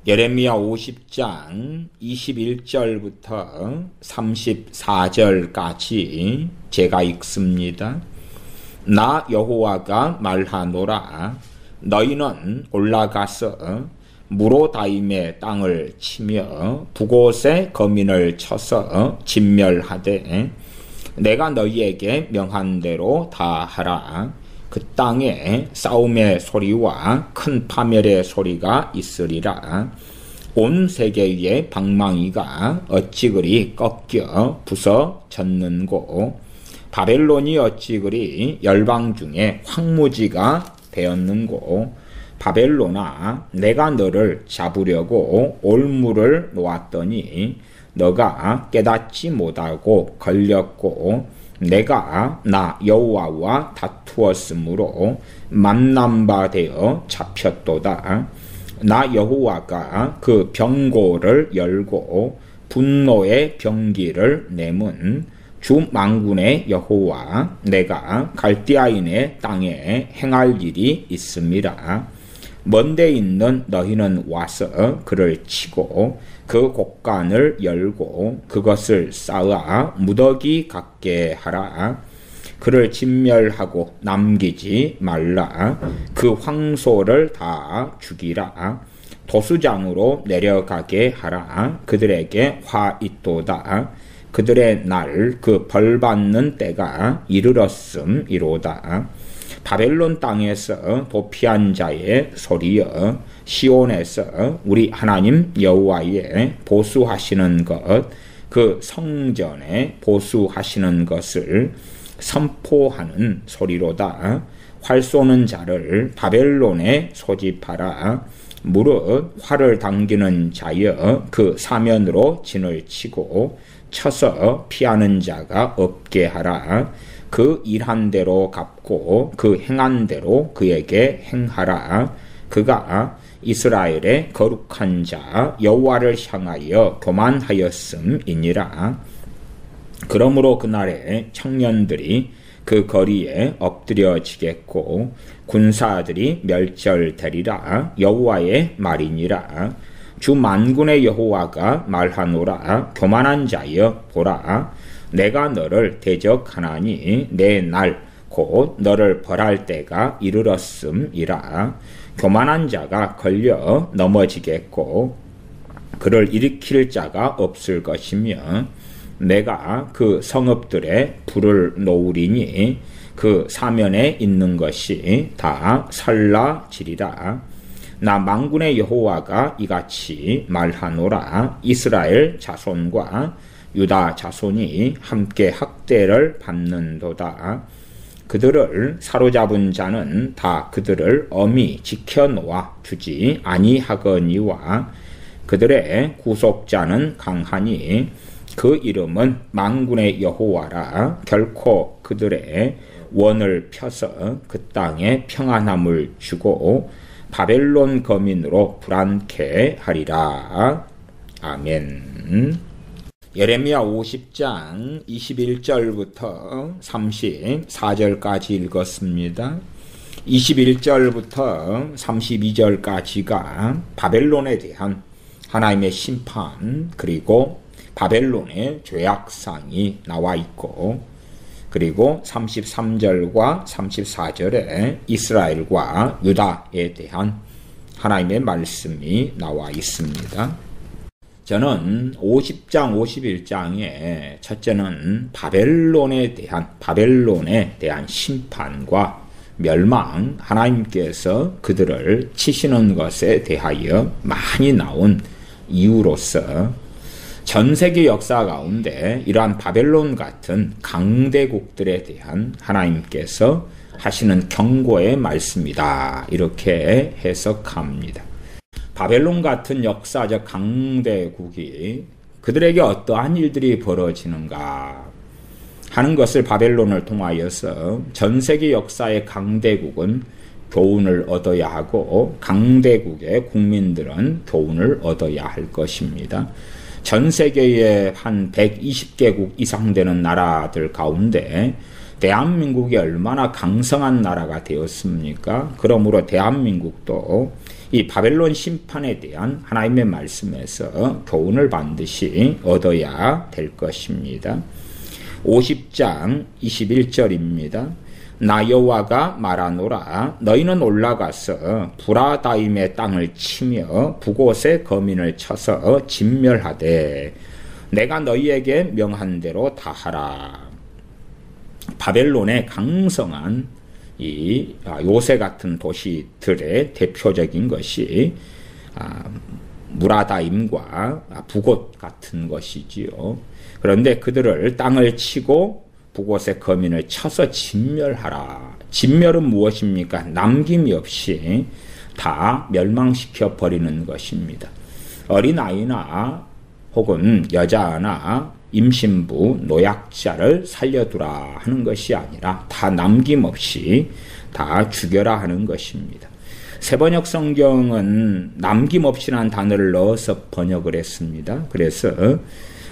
예레미야 50장 21절부터 34절까지 제가 읽습니다. 나 여호와가 말하노라. 너희는 올라가서 무로다임의 땅을 치며 북곳에 거민을 쳐서 진멸하되 내가 너희에게 명한 대로 다 하라. 그 땅에 싸움의 소리와 큰 파멸의 소리가 있으리라. 온 세계의 방망이가 어찌 그리 꺾여 부서졌는고 바벨론이 어찌 그리 열방 중에 황무지가 되었는고. 바벨론아, 내가 너를 잡으려고 올무를 놓았더니 너가 깨닫지 못하고 걸렸고 내가 나 여호와와 다투었으므로 만난 바 되어 잡혔도다. 나 여호와가 그 병고를 열고 분노의 병기를 내문 주 만군의 여호와 내가 갈대아인의 땅에 행할 일이 있음이라. 먼데 있는 너희는 와서 그를 치고 그 곡간을 열고 그것을 쌓아 무더기 같게 하라. 그를 진멸하고 남기지 말라. 그 황소를 다 죽이라. 도수장으로 내려가게 하라. 그들에게 화 있도다. 그들의 날 그 벌받는 때가 이르렀음이로다. 바벨론 땅에서 도피한 자의 소리여, 시온에서 우리 하나님 여호와의 보수하시는 것, 그 성전에 보수하시는 것을 선포하는 소리로다. 활 쏘는 자를 바벨론에 소집하라. 무릇 활을 당기는 자여 그 사면으로 진을 치고 쳐서 피하는 자가 없게 하라. 그 일한 대로 갚고 그 행한 대로 그에게 행하라. 그가 이스라엘의 거룩한 자 여호와를 향하여 교만하였음이니라. 그러므로 그날에 청년들이 그 거리에 엎드려지겠고 군사들이 멸절되리라. 여호와의 말이니라. 주 만군의 여호와가 말하노라. 교만한 자여 보라. 내가 너를 대적하나니 내 날 곧 너를 벌할 때가 이르렀음이라. 교만한 자가 걸려 넘어지겠고 그를 일으킬 자가 없을 것이며 내가 그 성읍들에 불을 놓으리니 그 사면에 있는 것이 다 살라지리라. 나 만군의 여호와가 이같이 말하노라. 이스라엘 자손과 유다 자손이 함께 학대를 받는도다. 그들을 사로잡은 자는 다 그들을 엄히 지켜놓아 주지 아니하거니와 그들의 구속자는 강하니 그 이름은 만군의 여호와라. 결코 그들의 원을 펴서 그 땅에 평안함을 주고 바벨론 거민으로 불안케 하리라. 아멘. 예레미야 50장 21절부터 34절까지 읽었습니다. 21절부터 32절까지가 바벨론에 대한 하나님의 심판 그리고 바벨론의 죄악상이 나와 있고 그리고 33절과 34절에 이스라엘과 유다에 대한 하나님의 말씀이 나와 있습니다. 저는 50장, 51장에 첫째는 바벨론에 대한 심판과 멸망, 하나님께서 그들을 치시는 것에 대하여 많이 나온 이유로서 전 세계 역사 가운데 이러한 바벨론 같은 강대국들에 대한 하나님께서 하시는 경고의 말씀이다. 이렇게 해석합니다. 바벨론 같은 역사적 강대국이 그들에게 어떠한 일들이 벌어지는가 하는 것을 바벨론을 통하여서 전 세계 역사의 강대국은 교훈을 얻어야 하고 강대국의 국민들은 교훈을 얻어야 할 것입니다. 전 세계의 한 120개국 이상 되는 나라들 가운데 대한민국이 얼마나 강성한 나라가 되었습니까? 그러므로 대한민국도 이 바벨론 심판에 대한 하나님의 말씀에서 교훈을 반드시 얻어야 될 것입니다. 50장 21절입니다. 나 여호와가 말하노라 너희는 올라가서 브라다임의 땅을 치며 북옷의 거민을 쳐서 진멸하되 내가 너희에게 명한 대로 다 하라. 바벨론의 강성한 이 요새 같은 도시들의 대표적인 것이 무라다임과 북옷 같은 것이지요. 그런데 그들을 땅을 치고 북옷의 거민을 쳐서 진멸하라. 진멸은 무엇입니까? 남김이 없이 다 멸망시켜 버리는 것입니다. 어린아이나 혹은 여자나 임신부, 노약자를 살려두라 하는 것이 아니라 다 남김없이 다 죽여라 하는 것입니다. 새번역 성경은 남김없이라는 단어를 넣어서 번역을 했습니다. 그래서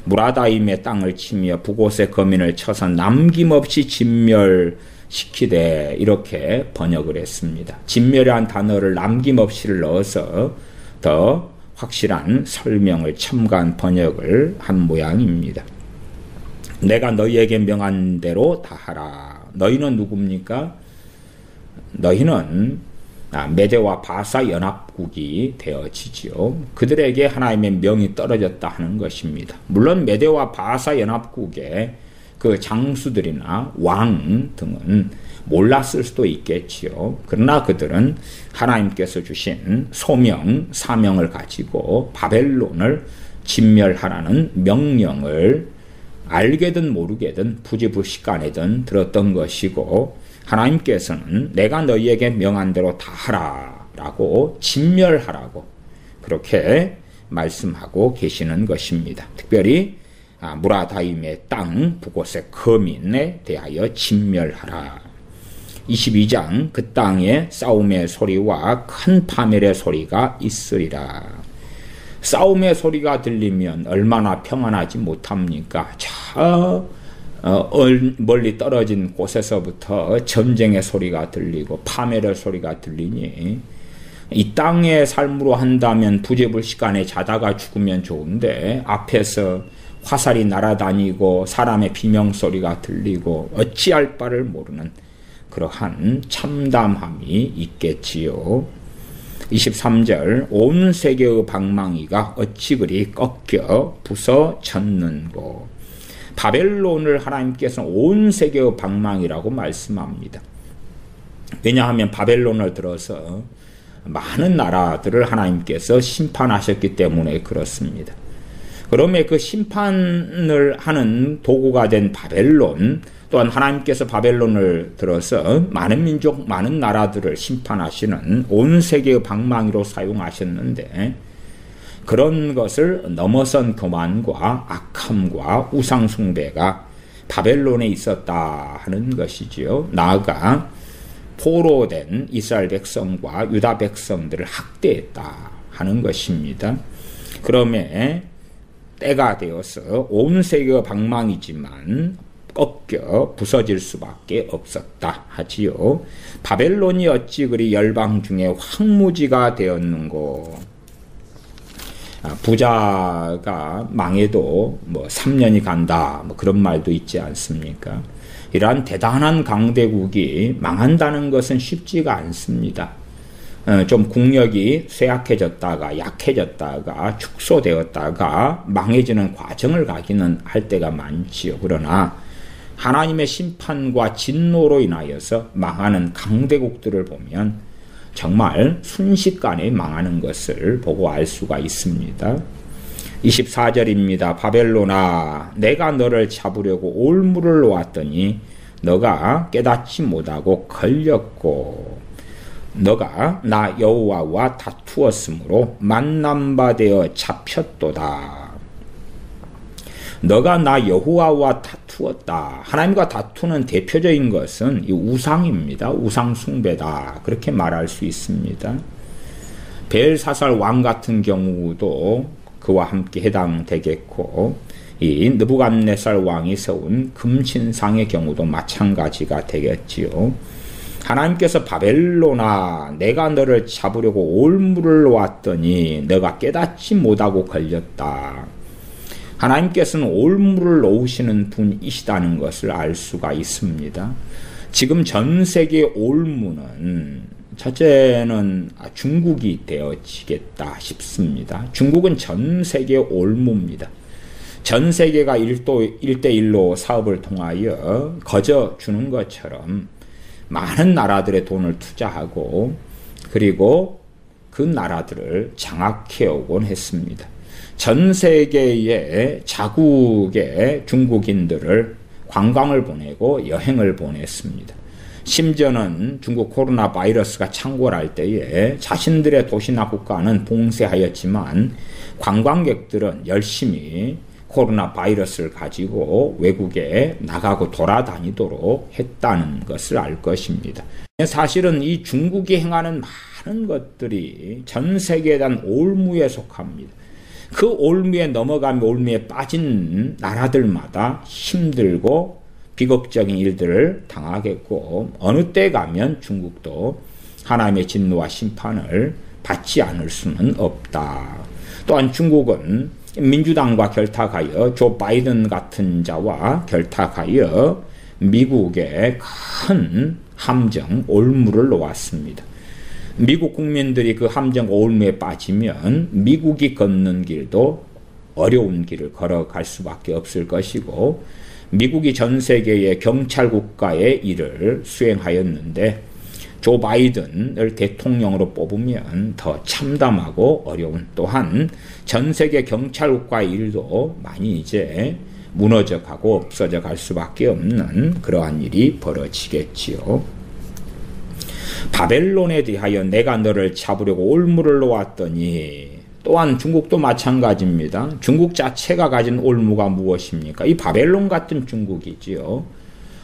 무라다임의 땅을 치며 북옷의 거민을 쳐서 남김없이 진멸시키되 이렇게 번역을 했습니다. 진멸이라는 단어를 남김없이를 넣어서 더 확실한 설명을 첨가한 번역을 한 모양입니다. 내가 너희에게 명한 대로 다 하라. 너희는 누굽니까? 너희는 메대와 바사 연합국이 되어지지요. 그들에게 하나님의 명이 떨어졌다 하는 것입니다. 물론 메대와 바사 연합국의 그 장수들이나 왕 등은 몰랐을 수도 있겠지요. 그러나 그들은 하나님께서 주신 소명, 사명을 가지고 바벨론을 진멸하라는 명령을 알게든 모르게든 부지불식간에든 들었던 것이고 하나님께서는 내가 너희에게 명한 대로 다 하라 라고 진멸하라고 그렇게 말씀하고 계시는 것입니다. 특별히 무라다임의 땅 북옷의 거민에 대하여 진멸하라. 22장 그 땅에 싸움의 소리와 큰 파멸의 소리가 있으리라. 싸움의 소리가 들리면 얼마나 평안하지 못합니까? 저 멀리 떨어진 곳에서부터 전쟁의 소리가 들리고 파멸의 소리가 들리니 이 땅의 삶으로 한다면 부재불식간에 자다가 죽으면 좋은데 앞에서 화살이 날아다니고 사람의 비명소리가 들리고 어찌할 바를 모르는 그러한 참담함이 있겠지요. 23절 온 세계의 방망이가 어찌 그리 꺾여 부서졌는고. 바벨론을 하나님께서 온 세계의 방망이라고 말씀합니다. 왜냐하면 바벨론을 들어서 많은 나라들을 하나님께서 심판하셨기 때문에 그렇습니다. 그러면 그 심판을 하는 도구가 된 바벨론, 또한 하나님께서 바벨론을 들어서 많은 민족, 많은 나라들을 심판하시는 온 세계의 방망이로 사용하셨는데 그런 것을 넘어선 교만과 악함과 우상숭배가 바벨론에 있었다 하는 것이지요. 나아가 포로된 이스라엘 백성과 유다 백성들을 학대했다 하는 것입니다. 그러면 때가 되어서 온 세계의 방망이지만 꺾여 부서질 수밖에 없었다 하지요. 바벨론이 어찌 그리 열방 중에 황무지가 되었는고. 부자가 망해도 3년이 간다 그런 말도 있지 않습니까? 이러한 대단한 강대국이 망한다는 것은 쉽지가 않습니다. 좀 국력이 쇠약해졌다가 약해졌다가 축소되었다가 망해지는 과정을 가기는 할 때가 많지요. 그러나 하나님의 심판과 진노로 인하여서 망하는 강대국들을 보면 정말 순식간에 망하는 것을 보고 알 수가 있습니다. 24절입니다. 바벨론아, 내가 너를 잡으려고 올무를 놓았더니 너가 깨닫지 못하고 걸렸고 너가 나 여호와와 다투었으므로 만남바되어 잡혔도다. 너가 나 여호와와 다투었다. 하나님과 다투는 대표적인 것은 이 우상입니다. 우상 숭배다. 그렇게 말할 수 있습니다. 벨사살 왕 같은 경우도 그와 함께 해당되겠고 이 느부갓네살 왕이 세운 금신상의 경우도 마찬가지가 되겠지요. 하나님께서 바벨론아 내가 너를 잡으려고 올무를 놓았더니 너가 깨닫지 못하고 걸렸다. 하나님께서는 올무를 놓으시는 분이시다는 것을 알 수가 있습니다. 지금 전 세계 올무는 첫째는 중국이 되어지겠다 싶습니다. 중국은 전 세계 올무입니다. 전 세계가 1대1로 사업을 통하여 거저 주는 것처럼 많은 나라들의 돈을 투자하고 그리고 그 나라들을 장악해 오곤 했습니다. 전 세계의 자국의 중국인들을 관광을 보내고 여행을 보냈습니다. 심지어는 중국 코로나 바이러스가 창궐할 때에 자신들의 도시나 국가는 봉쇄하였지만 관광객들은 열심히 코로나 바이러스를 가지고 외국에 나가고 돌아다니도록 했다는 것을 알 것입니다. 사실은 이 중국이 행하는 많은 것들이 전 세계에 대한 올무에 속합니다. 그 올무에 넘어가며 올무에 빠진 나라들마다 힘들고 비극적인 일들을 당하겠고 어느 때 가면 중국도 하나님의 진노와 심판을 받지 않을 수는 없다. 또한 중국은 민주당과 결탁하여 조 바이든 같은 자와 결탁하여 미국에 큰 함정 올무를 놓았습니다. 미국 국민들이 그 함정 올무에 빠지면 미국이 걷는 길도 어려운 길을 걸어갈 수밖에 없을 것이고 미국이 전 세계의 경찰 국가의 일을 수행하였는데 조 바이든을 대통령으로 뽑으면 더 참담하고 어려운 또한 전 세계 경찰 국가의 일도 많이 이제 무너져가고 없어져 갈 수밖에 없는 그러한 일이 벌어지겠지요. 바벨론에 대하여 내가 너를 잡으려고 올무를 놓았더니 또한 중국도 마찬가지입니다. 중국 자체가 가진 올무가 무엇입니까? 이 바벨론 같은 중국이지요.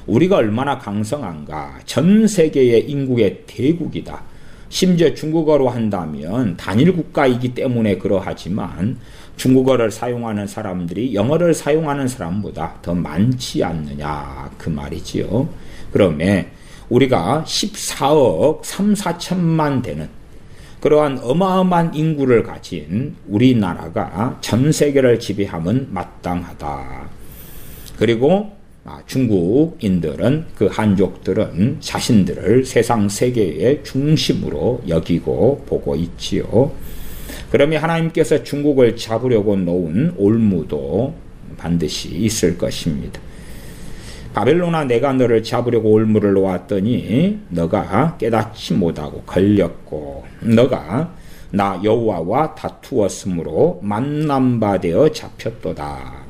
우리가 얼마나 강성한가. 전 세계의 인구의 대국이다. 심지어 중국어로 한다면 단일 국가이기 때문에 그러하지만 중국어를 사용하는 사람들이 영어를 사용하는 사람보다 더 많지 않느냐 그 말이지요. 그러면 우리가 14억 3, 4천만 되는 그러한 어마어마한 인구를 가진 우리나라가 전 세계를 지배하면 마땅하다. 그리고 중국인들은 그 한족들은 자신들을 세상 세계의 중심으로 여기고 보고 있지요. 그러면 하나님께서 중국을 잡으려고 놓은 올무도 반드시 있을 것입니다. 바벨론아 내가 너를 잡으려고 올무를 놓았더니 너가 깨닫지 못하고 걸렸고 너가 나 여호와와 다투었으므로 만남바 되어 잡혔도다.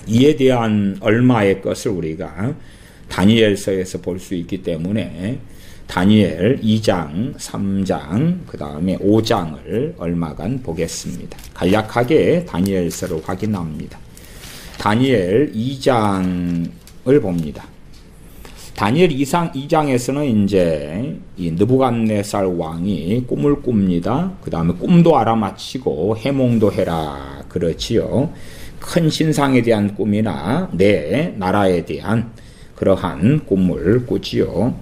이에 대한 얼마의 것을 우리가 다니엘서에서 볼 수 있기 때문에 다니엘 2장, 3장, 그 다음에 5장을 얼마간 보겠습니다. 간략하게 다니엘서를 확인합니다. 다니엘 2장을 봅니다. 다니엘 2장에서는 이제 이 느부갓네살 왕이 꿈을 꿉니다. 그 다음에 꿈도 알아맞히고 해몽도 해라 그렇지요. 큰 신상에 대한 꿈이나 내 나라에 대한 그러한 꿈을 꾸지요.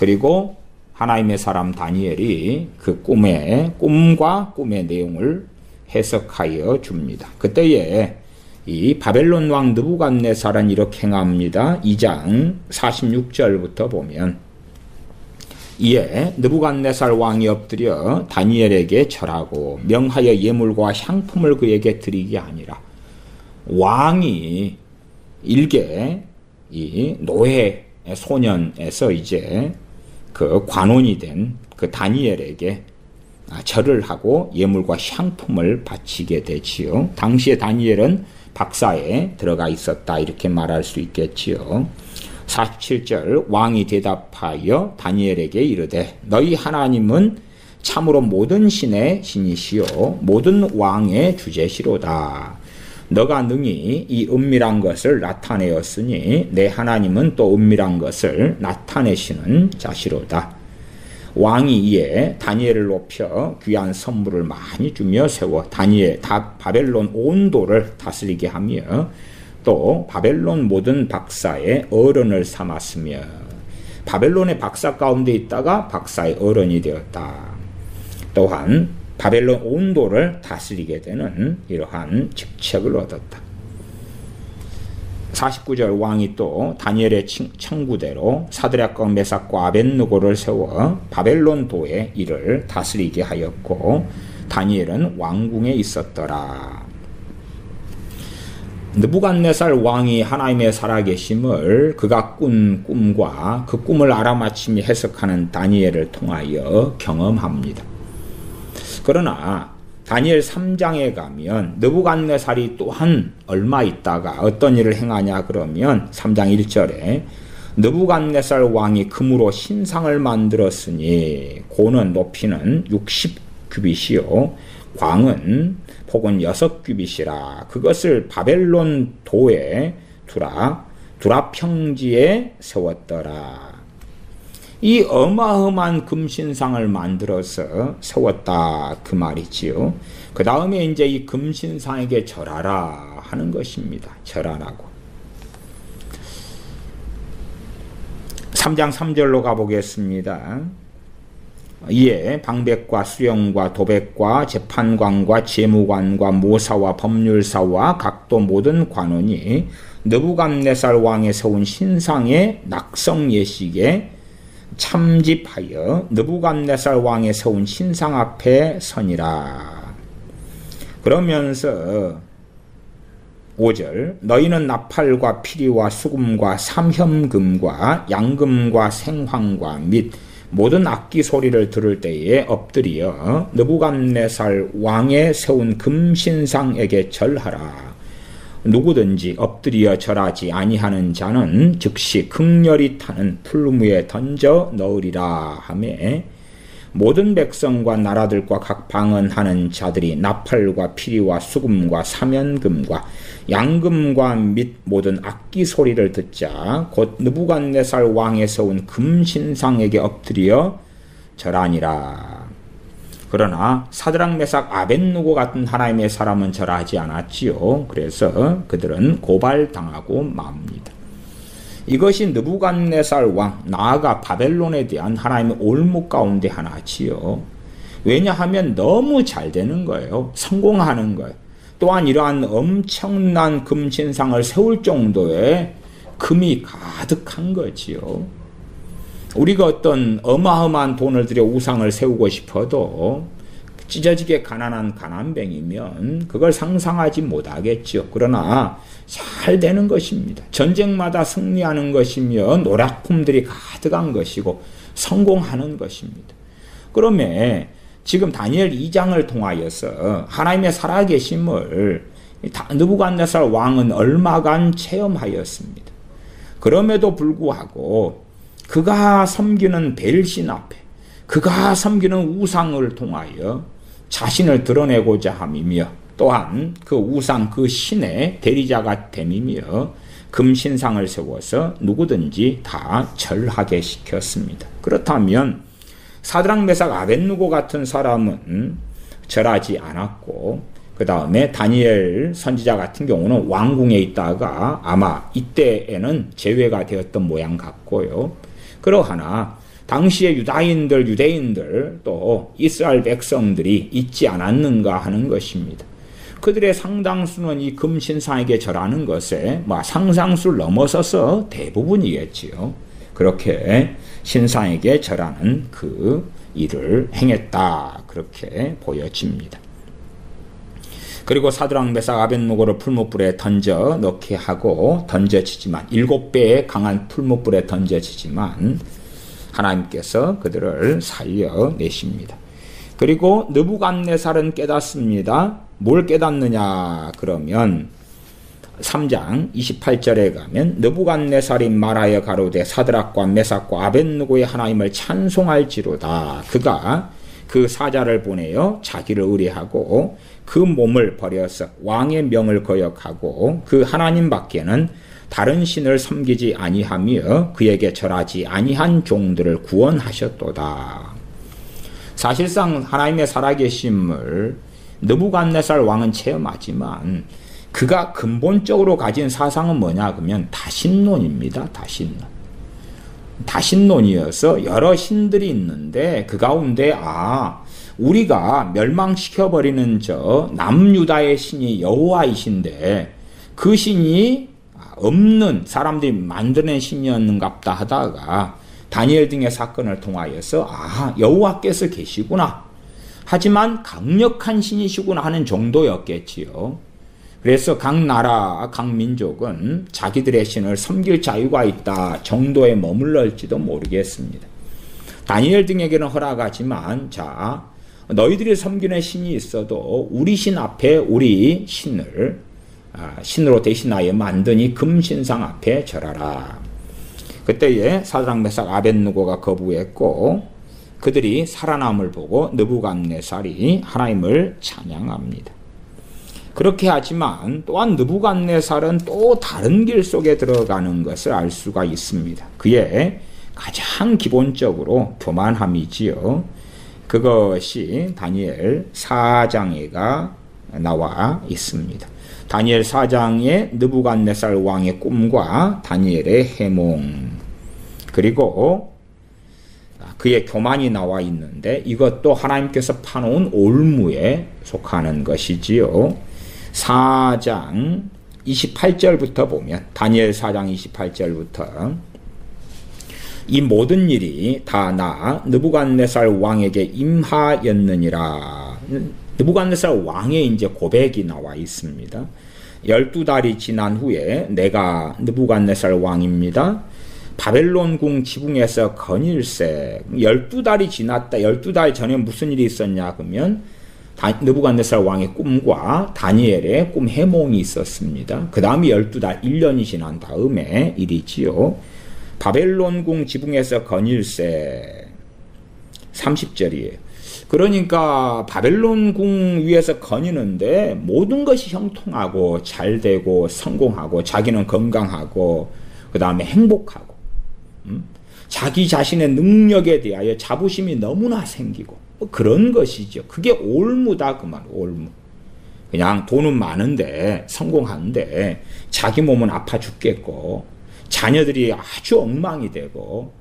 그리고 하나님의 사람 다니엘이 그 꿈과 꿈의 내용을 해석하여 줍니다. 그때에 이 바벨론 왕 느부갓네살은 이렇게 행합니다. 2장 46절부터 보면 이에 느부갓네살 왕이 엎드려 다니엘에게 절하고 명하여 예물과 향품을 그에게 드리게 하니라. 왕이 일개 이 노예 소년에서 이제 그 관원이 된 그 다니엘에게 절을 하고 예물과 향품을 바치게 되지요. 당시에 다니엘은 박사에 들어가 있었다 이렇게 말할 수 있겠지요. 47절 왕이 대답하여 다니엘에게 이르되 너희 하나님은 참으로 모든 신의 신이시요 모든 왕의 주제시로다. 너가 능히 이 은밀한 것을 나타내었으니 내 하나님은 또 은밀한 것을 나타내시는 자시로다. 왕이 이에 다니엘을 높여 귀한 선물을 많이 주며 세워 바벨론 온 도를 다스리게 하며 또 바벨론 모든 박사의 어른을 삼았으며 바벨론의 박사 가운데 있다가 박사의 어른이 되었다. 또한 바벨론 온도를 다스리게 되는 이러한 직책을 얻었다. 49절 왕이 또 다니엘의 청구대로 사드락과 메삭과 아벳느고를 세워 바벨론 도의 일을 다스리게 하였고 다니엘은 왕궁에 있었더라. 느부갓네살 왕이 하나님의 살아계심을 그가 꾼 꿈과 그 꿈을 알아맞히며 해석하는 다니엘을 통하여 경험합니다. 그러나 다니엘 3장에 가면 느부갓네살이 또한 얼마 있다가 어떤 일을 행하냐 그러면 3장 1절에 느부갓네살 왕이 금으로 신상을 만들었으니 고는 높이는 60규빗이요 광은 폭은 6규빗이라 그것을 바벨론 도에 두라 평지에 세웠더라. 이 어마어마한 금신상을 만들어서 세웠다 그 말이지요. 그 다음에 이제 이 금신상에게 절하라 하는 것입니다. 절하라고. 3장 3절로 가보겠습니다. 이에 방백과 수령과 도백과 재판관과 재무관과 모사와 법률사와 각도 모든 관원이 느부갓네살 왕의 세운 신상의 낙성 예식에 참집하여 느부갓네살 왕의 세운 신상 앞에 서니라. 그러면서 5절 너희는 나팔과 피리와 수금과 삼현금과 양금과 생황과 및 모든 악기 소리를 들을 때에 엎드려 느부갓네살 왕의 세운 금신상에게 절하라. 누구든지 엎드려 절하지 아니하는 자는 즉시 극렬히 타는 풀무에 던져 넣으리라 하며 모든 백성과 나라들과 각 방언하는 자들이 나팔과 피리와 수금과 사면금과 양금과 및 모든 악기 소리를 듣자 곧 느부갓네살 왕에 세운 금신상에게 엎드려 절하니라. 그러나 사드락 메삭 아벳느고 같은 하나님의 사람은 절하지 않았지요. 그래서 그들은 고발당하고 맙니다. 이것이 느부갓네살 왕, 나아가 바벨론에 대한 하나님의 올무 가운데 하나지요. 왜냐하면 너무 잘 되는 거예요. 성공하는 거예요. 또한 이러한 엄청난 금신상을 세울 정도의 금이 가득한 거지요. 우리가 어떤 어마어마한 돈을 들여 우상을 세우고 싶어도 찢어지게 가난한 가난뱅이면 그걸 상상하지 못하겠죠. 그러나 잘 되는 것입니다. 전쟁마다 승리하는 것이며 노략품들이 가득한 것이고 성공하는 것입니다. 그러면 지금 다니엘 2장을 통하여서 하나님의 살아계심을 느부갓네살 왕은 얼마간 체험하였습니다. 그럼에도 불구하고 그가 섬기는 벨신 앞에 그가 섬기는 우상을 통하여 자신을 드러내고자 함이며 또한 그 우상 그 신의 대리자가 됨이며 금신상을 세워서 누구든지 다 절하게 시켰습니다. 그렇다면 사드락 메삭 아벳느고 같은 사람은 절하지 않았고 그 다음에 다니엘 선지자 같은 경우는 왕궁에 있다가 아마 이때에는 제외가 되었던 모양 같고요. 그러하나 당시의 유대인들 또 이스라엘 백성들이 있지 않았는가 하는 것입니다. 그들의 상당수는 이 금신상에게 절하는 것에 상상수를 넘어서서 대부분이겠지요. 그렇게 신상에게 절하는 그 일을 행했다. 그렇게 보여집니다. 그리고 사드락 메삭 아벳느고를 풀무불에 던져 넣게 하고 던져지지만 7배의 강한 풀무불에 던져지지만 하나님께서 그들을 살려내십니다. 그리고 느부갓네살은 깨닫습니다. 뭘 깨닫느냐 그러면 3장 28절에 가면 느부갓네살이 말하여 가로되 사드락과 메삭과 아벳느고의 하나님을 찬송할지로다. 그가 그 사자를 보내어 자기를 의뢰하고 그 몸을 버려서 왕의 명을 거역하고 그 하나님 밖에는 다른 신을 섬기지 아니하며 그에게 절하지 아니한 종들을 구원하셨도다. 사실상 하나님의 살아계심을 느부갓네살 왕은 체험하지만 그가 근본적으로 가진 사상은 뭐냐 그러면 다신론입니다. 다신론. 다신론이어서 여러 신들이 있는데 그 가운데 우리가 멸망시켜버리는 저 남유다의 신이 여호와이신데 그 신이 없는 사람들이 만드는 신이었는갑다 하다가 다니엘 등의 사건을 통하여서 여호와께서 계시구나. 하지만 강력한 신이시구나 하는 정도였겠지요. 그래서 각 나라, 각 민족은 자기들의 신을 섬길 자유가 있다 정도에 머물렀지도 모르겠습니다. 다니엘 등에게는 허락하지만 너희들이 섬기는 신이 있어도 우리 신 앞에 우리 신을 신으로 대신하여 만든 이 금신상 앞에 절하라. 그때에 사드락 메삭 아벳느고가 거부했고 그들이 살아남을 보고 느부갓네살이 하나님을 찬양합니다. 그렇게 하지만 또한 느부갓네살은 또 다른 길 속에 들어가는 것을 알 수가 있습니다. 그의 가장 기본적으로 교만함이지요. 그것이 다니엘 4장에가 나와 있습니다. 다니엘 4장의 느부갓네살 왕의 꿈과 다니엘의 해몽 그리고 그의 교만이 나와 있는데 이것도 하나님께서 파놓은 올무에 속하는 것이지요. 4장 28절부터 보면 다니엘 4장 28절부터 이 모든 일이 다 나 느부갓네살 왕에게 임하였느니라. 느부갓네살 왕의 이제 고백이 나와 있습니다. 12달이 지난 후에 내가 느부갓네살 왕입니다. 바벨론 궁 지붕에서 건일세. 12달이 지났다. 12달 전에 무슨 일이 있었냐 그러면 느부갓네살 왕의 꿈과 다니엘의 꿈 해몽이 있었습니다. 그 다음에 12달 1년이 지난 다음에 일이지요. 바벨론 궁 지붕에서 건일세. 30절이에요. 그러니까 바벨론 궁 위에서 거니는데 모든 것이 형통하고 잘되고 성공하고 자기는 건강하고 그 다음에 행복하고 자기 자신의 능력에 대하여 자부심이 너무나 생기고 그런 것이죠. 그게 올무다 그 말. 올무. 그냥 돈은 많은데 성공하는데 자기 몸은 아파 죽겠고 자녀들이 아주 엉망이 되고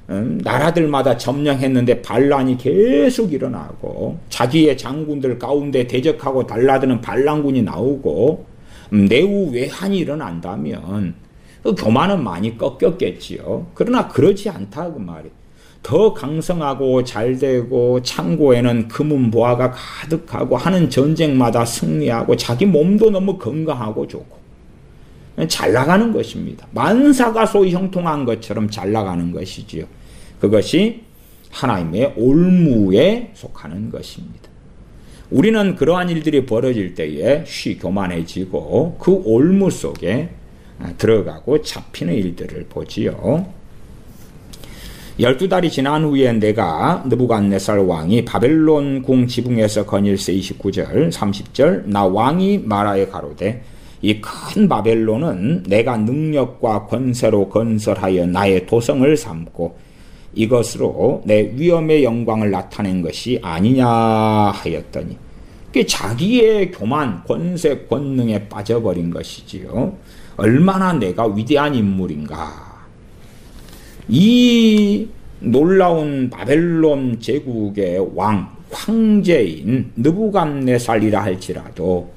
나라들마다 점령했는데 반란이 계속 일어나고 자기의 장군들 가운데 대적하고 달라드는 반란군이 나오고 내후 외환이 일어난다면 그 교만은 많이 꺾였겠지요. 그러나 그러지 않다 그 말이에요. 더 강성하고 잘되고 창고에는 금은 보화가 가득하고 하는 전쟁마다 승리하고 자기 몸도 너무 건강하고 좋고 잘 나가는 것입니다. 만사가 소위 형통한 것처럼 잘 나가는 것이지요. 그것이 하나님의 올무에 속하는 것입니다. 우리는 그러한 일들이 벌어질 때에 교만해지고 그 올무 속에 들어가고 잡히는 일들을 보지요. 12달이 지난 후에 내가 느부갓네살 왕이 바벨론 궁 지붕에서 건일세 29절 30절 나 왕이 말하여 가로되 이 큰 바벨론은 내가 능력과 권세로 건설하여 나의 도성을 삼고 이것으로 내 위엄의 영광을 나타낸 것이 아니냐 하였더니 자기의 교만, 권세, 권능에 빠져버린 것이지요. 얼마나 내가 위대한 인물인가. 이 놀라운 바벨론 제국의 황제인 느부갓네살이라 할지라도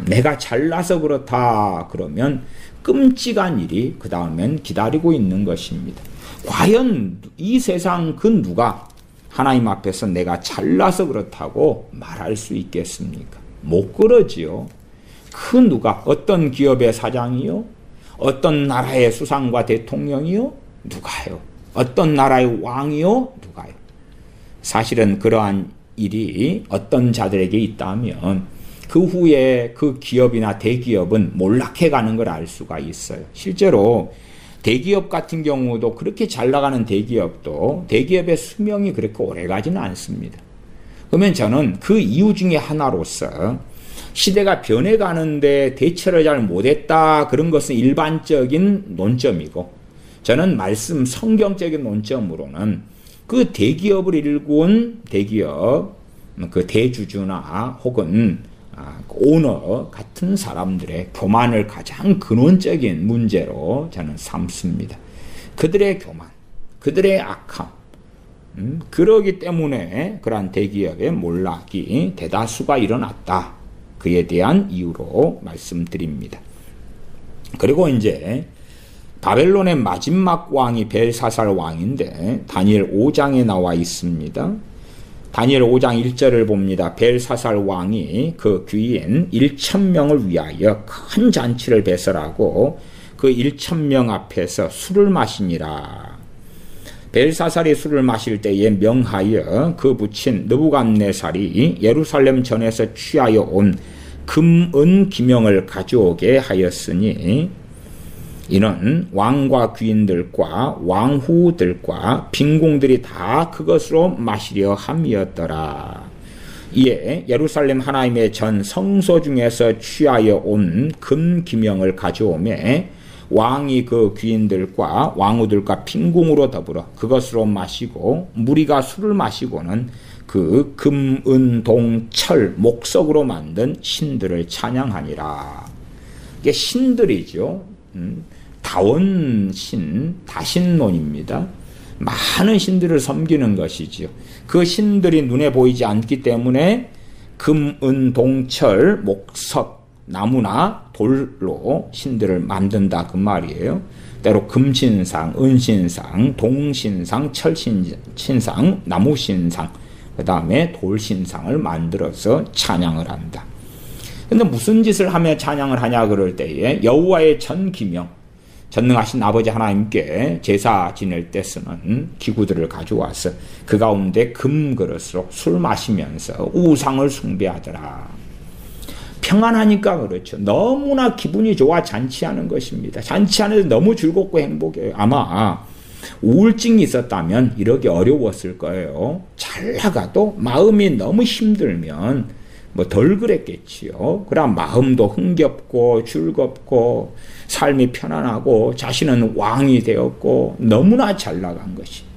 내가 잘나서 그렇다 그러면 끔찍한 일이 그 다음엔 기다리고 있는 것입니다. 과연 이 세상 그 누가 하나님 앞에서 내가 잘나서 그렇다고 말할 수 있겠습니까? 못 그러지요. 그 누가 어떤 기업의 사장이요? 어떤 나라의 수상과 대통령이요? 누가요? 어떤 나라의 왕이요? 누가요? 사실은 그러한 일이 어떤 자들에게 있다면 그 후에 그 기업이나 대기업은 몰락해가는 걸 알 수가 있어요. 실제로 대기업 같은 경우도 그렇게 잘 나가는 대기업도 대기업의 수명이 그렇게 오래가지는 않습니다. 그러면 저는 그 이유 중에 하나로서 시대가 변해가는데 대처를 잘 못했다 그런 것은 일반적인 논점이고 저는 말씀 성경적인 논점으로는 그 대기업을 일군 대기업 그 대주주나 혹은 오너 같은 사람들의 교만을 가장 근원적인 문제로 저는 삼습니다. 그들의 교만, 그들의 악함, 그러기 때문에 그러한 대기업의 몰락이 대다수가 일어났다. 그에 대한 이유로 말씀드립니다. 그리고 이제 바벨론의 마지막 왕이 벨사살 왕인데 다니엘 5장에 나와 있습니다. 다니엘 5장 1절을 봅니다. 벨사살 왕이 그 귀인 1,000명을 위하여 큰 잔치를 배설하고 그 1,000명 앞에서 술을 마시니라. 벨사살이 술을 마실 때에 명하여 그 부친 느부갓네살이 예루살렘 전에서 취하여 온 금, 은, 기명을 가져오게 하였으니 이는 왕과 귀인들과 왕후들과 빈궁들이 다 그것으로 마시려 함이었더라. 이에 예루살렘 하나님의 전 성소 중에서 취하여 온 금 기명을 가져오매 왕이 그 귀인들과 왕후들과 빈궁으로 더불어 그것으로 마시고 무리가 술을 마시고는 그 금, 은, 동, 철, 목석으로 만든 신들을 찬양하니라. 이게 신들이죠. 다원신, 다신론입니다. 많은 신들을 섬기는 것이지요. 그 신들이 눈에 보이지 않기 때문에 금, 은, 동, 철, 목석, 나무나 돌로 신들을 만든다 그 말이에요. 때로 금신상, 은신상, 동신상, 철신상, 나무신상, 그 다음에 돌신상을 만들어서 찬양을 한다. 근데 무슨 짓을 하며 찬양을 하냐 그럴 때에 여호와의 전기명, 전능하신 아버지 하나님께 제사 지낼 때 쓰는 기구들을 가져와서 그 가운데 금그릇으로 술 마시면서 우상을 숭배하더라. 평안하니까 그렇죠. 너무나 기분이 좋아 잔치하는 것입니다. 잔치하는데 너무 즐겁고 행복해요. 아마 우울증이 있었다면 이러기 어려웠을 거예요. 잘 나가도 마음이 너무 힘들면 뭐 덜 그랬겠지요. 그럼 마음도 흥겹고 즐겁고 삶이 편안하고 자신은 왕이 되었고 너무나 잘 나간 것이.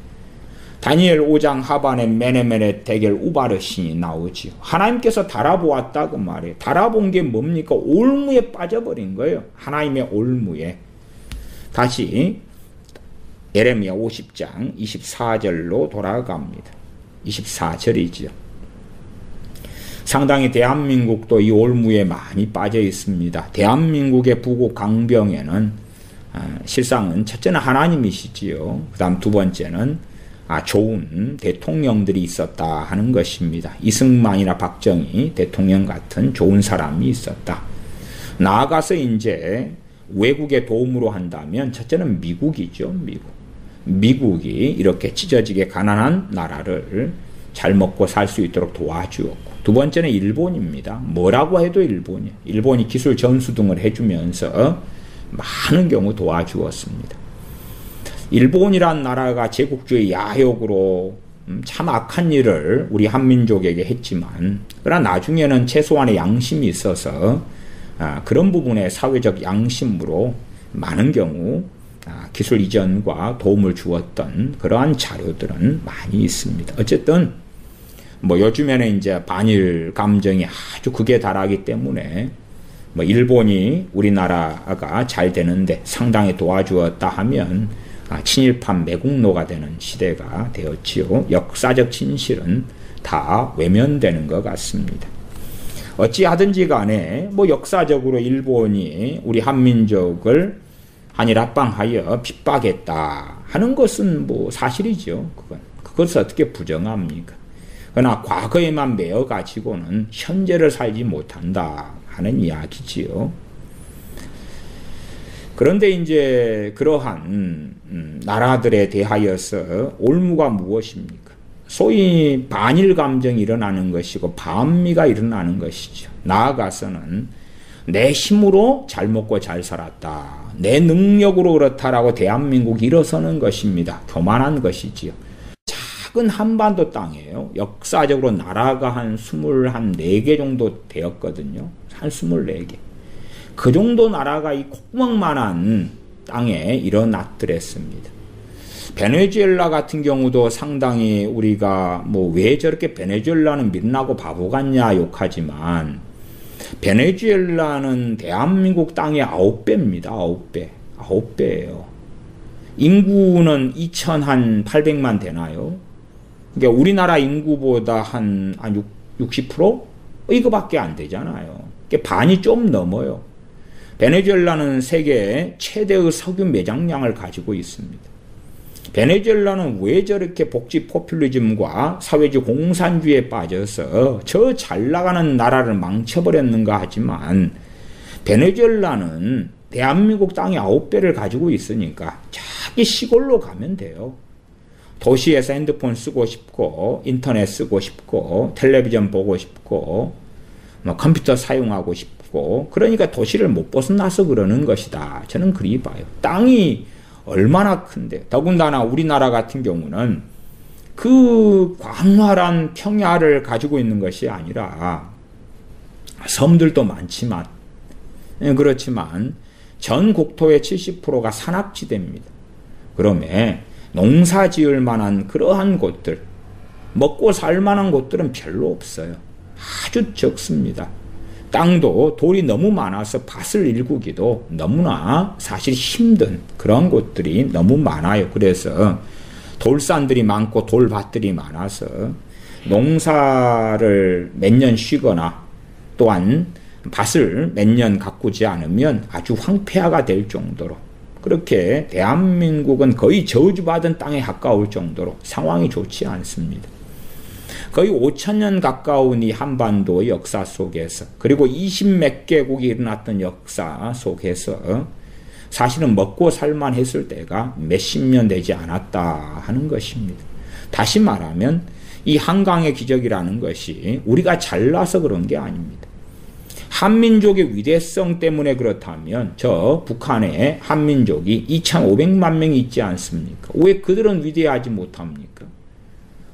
다니엘 5장 하반에 메네메네 데겔 우바르 신이 나오지요. 하나님께서 달아보았다 그 말이에요. 달아본 게 뭡니까? 올무에 빠져버린 거예요. 하나님의 올무에. 다시 예레미야 50장 24절로 돌아갑니다. 24절이지요. 상당히 대한민국도 이 올무에 많이 빠져 있습니다. 대한민국의 부국 강병에는 실상은 첫째는 하나님이시지요. 그 다음 두 번째는 좋은 대통령들이 있었다 하는 것입니다. 이승만이나 박정희 대통령 같은 좋은 사람이 있었다. 나아가서 이제 외국의 도움으로 한다면 첫째는 미국이죠. 미국이 이렇게 찢어지게 가난한 나라를 잘 먹고 살 수 있도록 도와주었고, 두 번째는 일본입니다. 뭐라고 해도 일본이에요. 일본이 기술 전수 등을 해주면서 많은 경우 도와주었습니다. 일본이란 나라가 제국주의 야욕으로 참 악한 일을 우리 한민족에게 했지만, 그러나 나중에는 최소한의 양심이 있어서 그런 부분의 사회적 양심으로 많은 경우 기술 이전과 도움을 주었던 그러한 자료들은 많이 있습니다. 어쨌든 뭐 요즘에는 이제 반일 감정이 아주 극에 달하기 때문에 뭐 일본이 우리나라가 잘 되는데 상당히 도와주었다 하면 친일파 매국노가 되는 시대가 되었지요. 역사적 진실은 다 외면되는 것 같습니다. 어찌하든지 간에 뭐 역사적으로 일본이 우리 한민족을 한일 합방하여 핍박했다 하는 것은 뭐 사실이죠. 그것을 어떻게 부정합니까? 그러나 과거에만 매여 가지고는 현재를 살지 못한다 하는 이야기지요. 그런데 이제 그러한 나라들에 대하여서 올무가 무엇입니까? 소위 반일 감정이 일어나는 것이고 반미가 일어나는 것이죠. 나아가서는 내 힘으로 잘 먹고 잘 살았다, 내 능력으로 그렇다라고 대한민국이 일어서는 것입니다. 교만한 것이지요. 작은 한반도 땅이에요. 역사적으로 나라가 한 24개 정도 되었거든요. 한 24개. 그 정도 나라가 이 콧구멍만한 땅에 일어났더랬습니다. 베네수엘라 같은 경우도 상당히 우리가 뭐 왜 저렇게 베네수엘라는 민나고 바보 같냐 욕하지만, 베네수엘라는 대한민국 땅의 9배입니다. 9배예요. 인구는 2,800만 되나요? 그러니까 우리나라 인구보다 한 60%? 이거밖에 안 되잖아요. 그러니까 반이 좀 넘어요. 베네수엘라는 세계 최대의 석유 매장량을 가지고 있습니다. 베네수엘라는 왜 저렇게 복지 포퓰리즘과 사회주의 공산주의에 빠져서 저 잘 나가는 나라를 망쳐버렸는가 하지만 베네수엘라는 대한민국 땅의 9배를 가지고 있으니까 자기 시골로 가면 돼요. 도시에서 핸드폰 쓰고 싶고 인터넷 쓰고 싶고 텔레비전 보고 싶고 컴퓨터 사용하고 싶고 그러니까 도시를 못 벗어나서 그러는 것이다. 저는 그리 봐요. 땅이 얼마나 큰데 더군다나 우리나라 같은 경우는 그 광활한 평야를 가지고 있는 것이 아니라 섬들도 많지만 그렇지만 전 국토의 70%가 산악지대입니다. 그러면 농사 지을 만한 그러한 곳들, 먹고 살 만한 곳들은 별로 없어요. 아주 적습니다. 땅도 돌이 너무 많아서 밭을 일구기도 너무나 사실 힘든 그런 곳들이 너무 많아요. 그래서 돌산들이 많고 돌밭들이 많아서 농사를 몇 년 쉬거나 또한 밭을 몇 년 가꾸지 않으면 아주 황폐화가 될 정도로 그렇게 대한민국은 거의 저주받은 땅에 가까울 정도로 상황이 좋지 않습니다. 거의 5,000년 가까운 이 한반도 역사 속에서 그리고 20몇 개국이 일어났던 역사 속에서 사실은 먹고 살만 했을 때가 몇십 년 되지 않았다 하는 것입니다. 다시 말하면 이 한강의 기적이라는 것이 우리가 잘나서 그런 게 아닙니다. 한민족의 위대성 때문에 그렇다면 저 북한에 한민족이 2,500만 명이 있지 않습니까? 왜 그들은 위대하지 못합니까?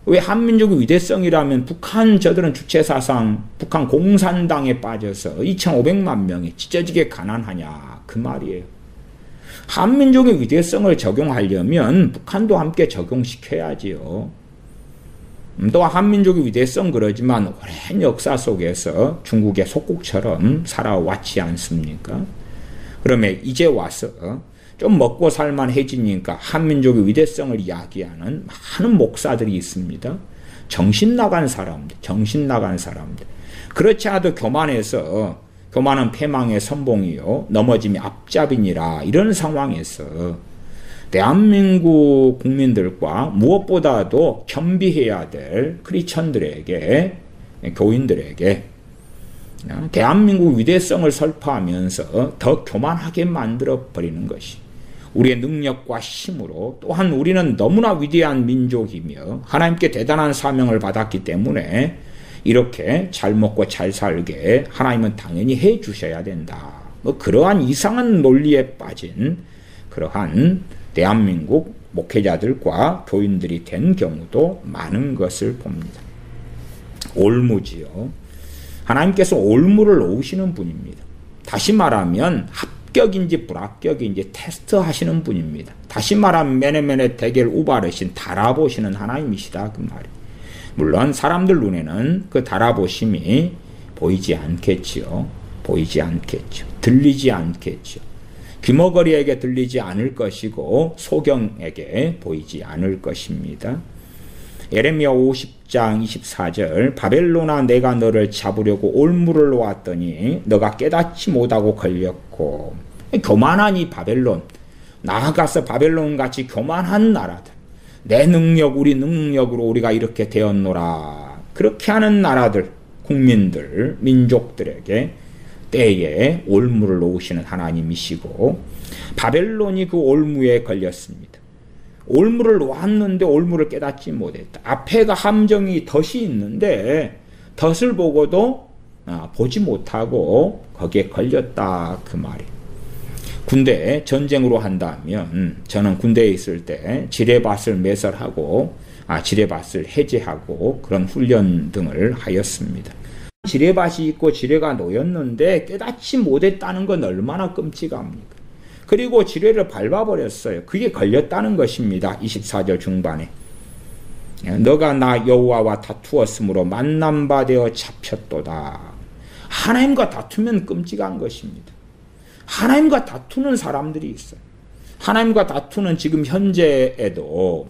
왜 한민족의 위대성이라면 북한 저들은 주체사상 북한 공산당에 빠져서 2,500만 명이 찢어지게 가난하냐 그 말이에요. 한민족의 위대성을 적용하려면 북한도 함께 적용시켜야지요. 또 한민족의 위대성 그러지만 오랜 역사 속에서 중국의 속국처럼 살아왔지 않습니까? 그러면 이제 와서 좀 먹고 살만해지니까 한민족의 위대성을 이야기하는 많은 목사들이 있습니다. 정신 나간 사람들. 그렇지 않아도 교만해서 교만은 패망의 선봉이요 넘어짐이 앞잡이니라 이런 상황에서 대한민국 국민들과 무엇보다도 겸비해야 될 크리스천들에게 교인들에게 대한민국 위대성을 설파하면서 더 교만하게 만들어버리는 것이 우리의 능력과 힘으로 또한 우리는 너무나 위대한 민족이며 하나님께 대단한 사명을 받았기 때문에 이렇게 잘 먹고 잘 살게 하나님은 당연히 해 주셔야 된다. 그러한 이상한 논리에 빠진 그러한 대한민국 목회자들과 교인들이 된 경우도 많은 것을 봅니다. 올무지요. 하나님께서 올무를 놓으시는 분입니다. 다시 말하면 합격인지 불합격인지 테스트하시는 분입니다. 다시 말하면 메네메네 데겔 우바르신 달아보시는 하나님이시다 그 말이에요. 물론 사람들 눈에는 그 달아보심이 보이지 않겠지요. 들리지 않겠지요. 귀머거리에게 들리지 않을 것이고 소경에게 보이지 않을 것입니다. 예레미야 50장 24절 바벨론아 내가 너를 잡으려고 올무를 놓았더니 너가 깨닫지 못하고 걸렸고 교만한 이 바벨론 나아가서 바벨론같이 교만한 나라들 내 능력 우리 능력으로 우리가 이렇게 되었노라 그렇게 하는 나라들 국민들 민족들에게 때에 올무를 놓으시는 하나님이시고 바벨론이 그 올무에 걸렸습니다. 올무를 놓았는데 올무를 깨닫지 못했다. 앞에가 함정이 덫이 있는데 덫을 보고도 보지 못하고 거기에 걸렸다 그 말이에요. 군대 전쟁으로 한다면 저는 군대에 있을 때 지뢰밭을 매설하고 지뢰밭을 해제하고 그런 훈련 등을 하였습니다. 지뢰밭이 있고 지뢰가 놓였는데 깨닫지 못했다는 건 얼마나 끔찍합니까? 그리고 지뢰를 밟아버렸어요. 그게 걸렸다는 것입니다. 24절 중반에. 너가 나 여호와와 다투었으므로 만남바 되어 잡혔도다. 하나님과 다투면 끔찍한 것입니다. 하나님과 다투는 사람들이 있어요. 하나님과 다투는 지금 현재에도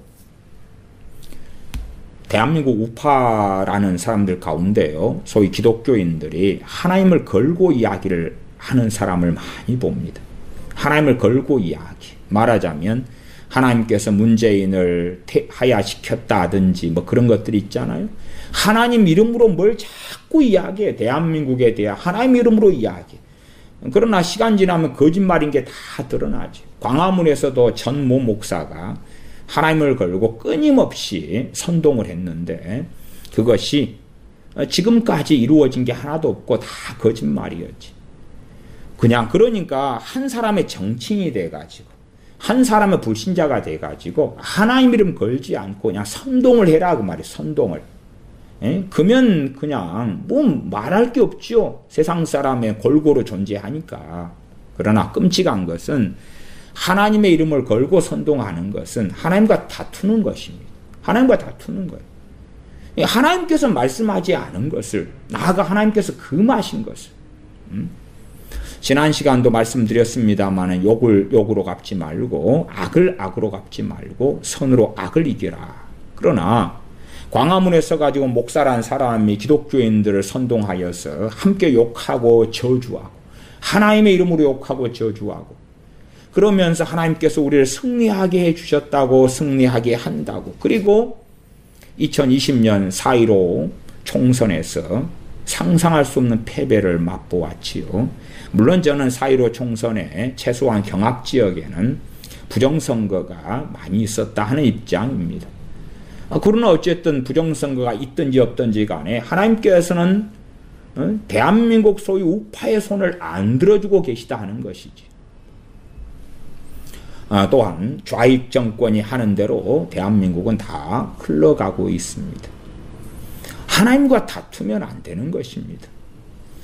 대한민국 우파라는 사람들 가운데요, 소위 기독교인들이 하나님을 걸고 이야기를 하는 사람을 많이 봅니다. 하나님을 걸고 이야기. 말하자면 하나님께서 문재인을 하야시켰다든지 뭐 그런 것들이 있잖아요. 하나님 이름으로 뭘 자꾸 이야기해. 대한민국에 대한 하나님 이름으로 이야기. 그러나 시간 지나면 거짓말인 게 다 드러나죠. 광화문에서도 전 모 목사가 하나님을 걸고 끊임없이 선동을 했는데 그것이 지금까지 이루어진 게 하나도 없고 다 거짓말이었지. 그냥 그러니까 한 사람의 정치인이 돼가지고 한 사람의 불신자가 돼가지고 하나님 이름 걸지 않고 그냥 선동을 해라 그 말이에요. 선동을. 그러면 그냥 뭐 말할 게 없죠. 세상 사람의 골고루 존재하니까. 그러나 끔찍한 것은 하나님의 이름을 걸고 선동하는 것은 하나님과 다투는 것입니다. 하나님과 다투는 거예요. 하나님께서 말씀하지 않은 것을, 나아가 하나님께서 금하신 것을. 지난 시간도 말씀드렸습니다만 욕을 욕으로 갚지 말고 악을 악으로 갚지 말고 선으로 악을 이겨라. 그러나 광화문에 서가지고 목사란 사람이 기독교인들을 선동하여서 함께 욕하고 저주하고 하나님의 이름으로 욕하고 저주하고 그러면서 하나님께서 우리를 승리하게 해주셨다고 승리하게 한다고. 그리고 2020년 4.15 총선에서 상상할 수 없는 패배를 맛보았지요. 물론 저는 4.15 총선에 최소한 경합지역에는 부정선거가 많이 있었다 하는 입장입니다. 그러나 어쨌든 부정선거가 있든지 없든지 간에 하나님께서는 대한민국 소위 우파의 손을 안 들어주고 계시다 하는 것이지. 또한 좌익 정권이 하는 대로 대한민국은 다 흘러가고 있습니다. 하나님과 다투면 안 되는 것입니다.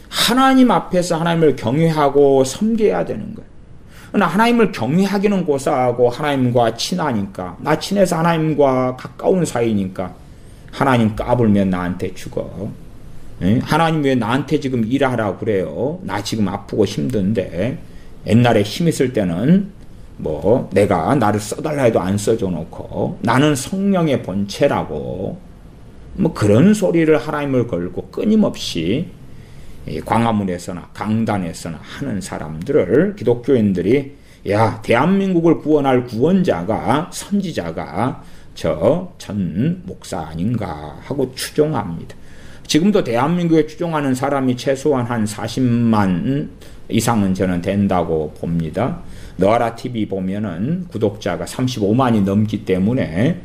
하나님 앞에서 하나님을 경외하고 섬겨야 되는 거예요. 그러나 하나님을 경외하기는 고사하고 하나님과 친하니까, 나 친해서 하나님과 가까운 사이니까 하나님 까불면 나한테 죽어. 하나님 왜 나한테 지금 일하라고 그래요? 나 지금 아프고 힘든데 옛날에 힘 있을 때는 뭐 내가 나를 써달라 해도 안 써줘 놓고 나는 성령의 본체라고 뭐 그런 소리를 하나님을 걸고 끊임없이 광화문에서나 강단에서나 하는 사람들을 기독교인들이 야, 대한민국을 구원할 구원자가 선지자가 저 전 목사 아닌가 하고 추종합니다. 지금도 대한민국에 추종하는 사람이 최소한 한 40만 이상은 저는 된다고 봅니다. 너아라 TV 보면은 구독자가 35만이 넘기 때문에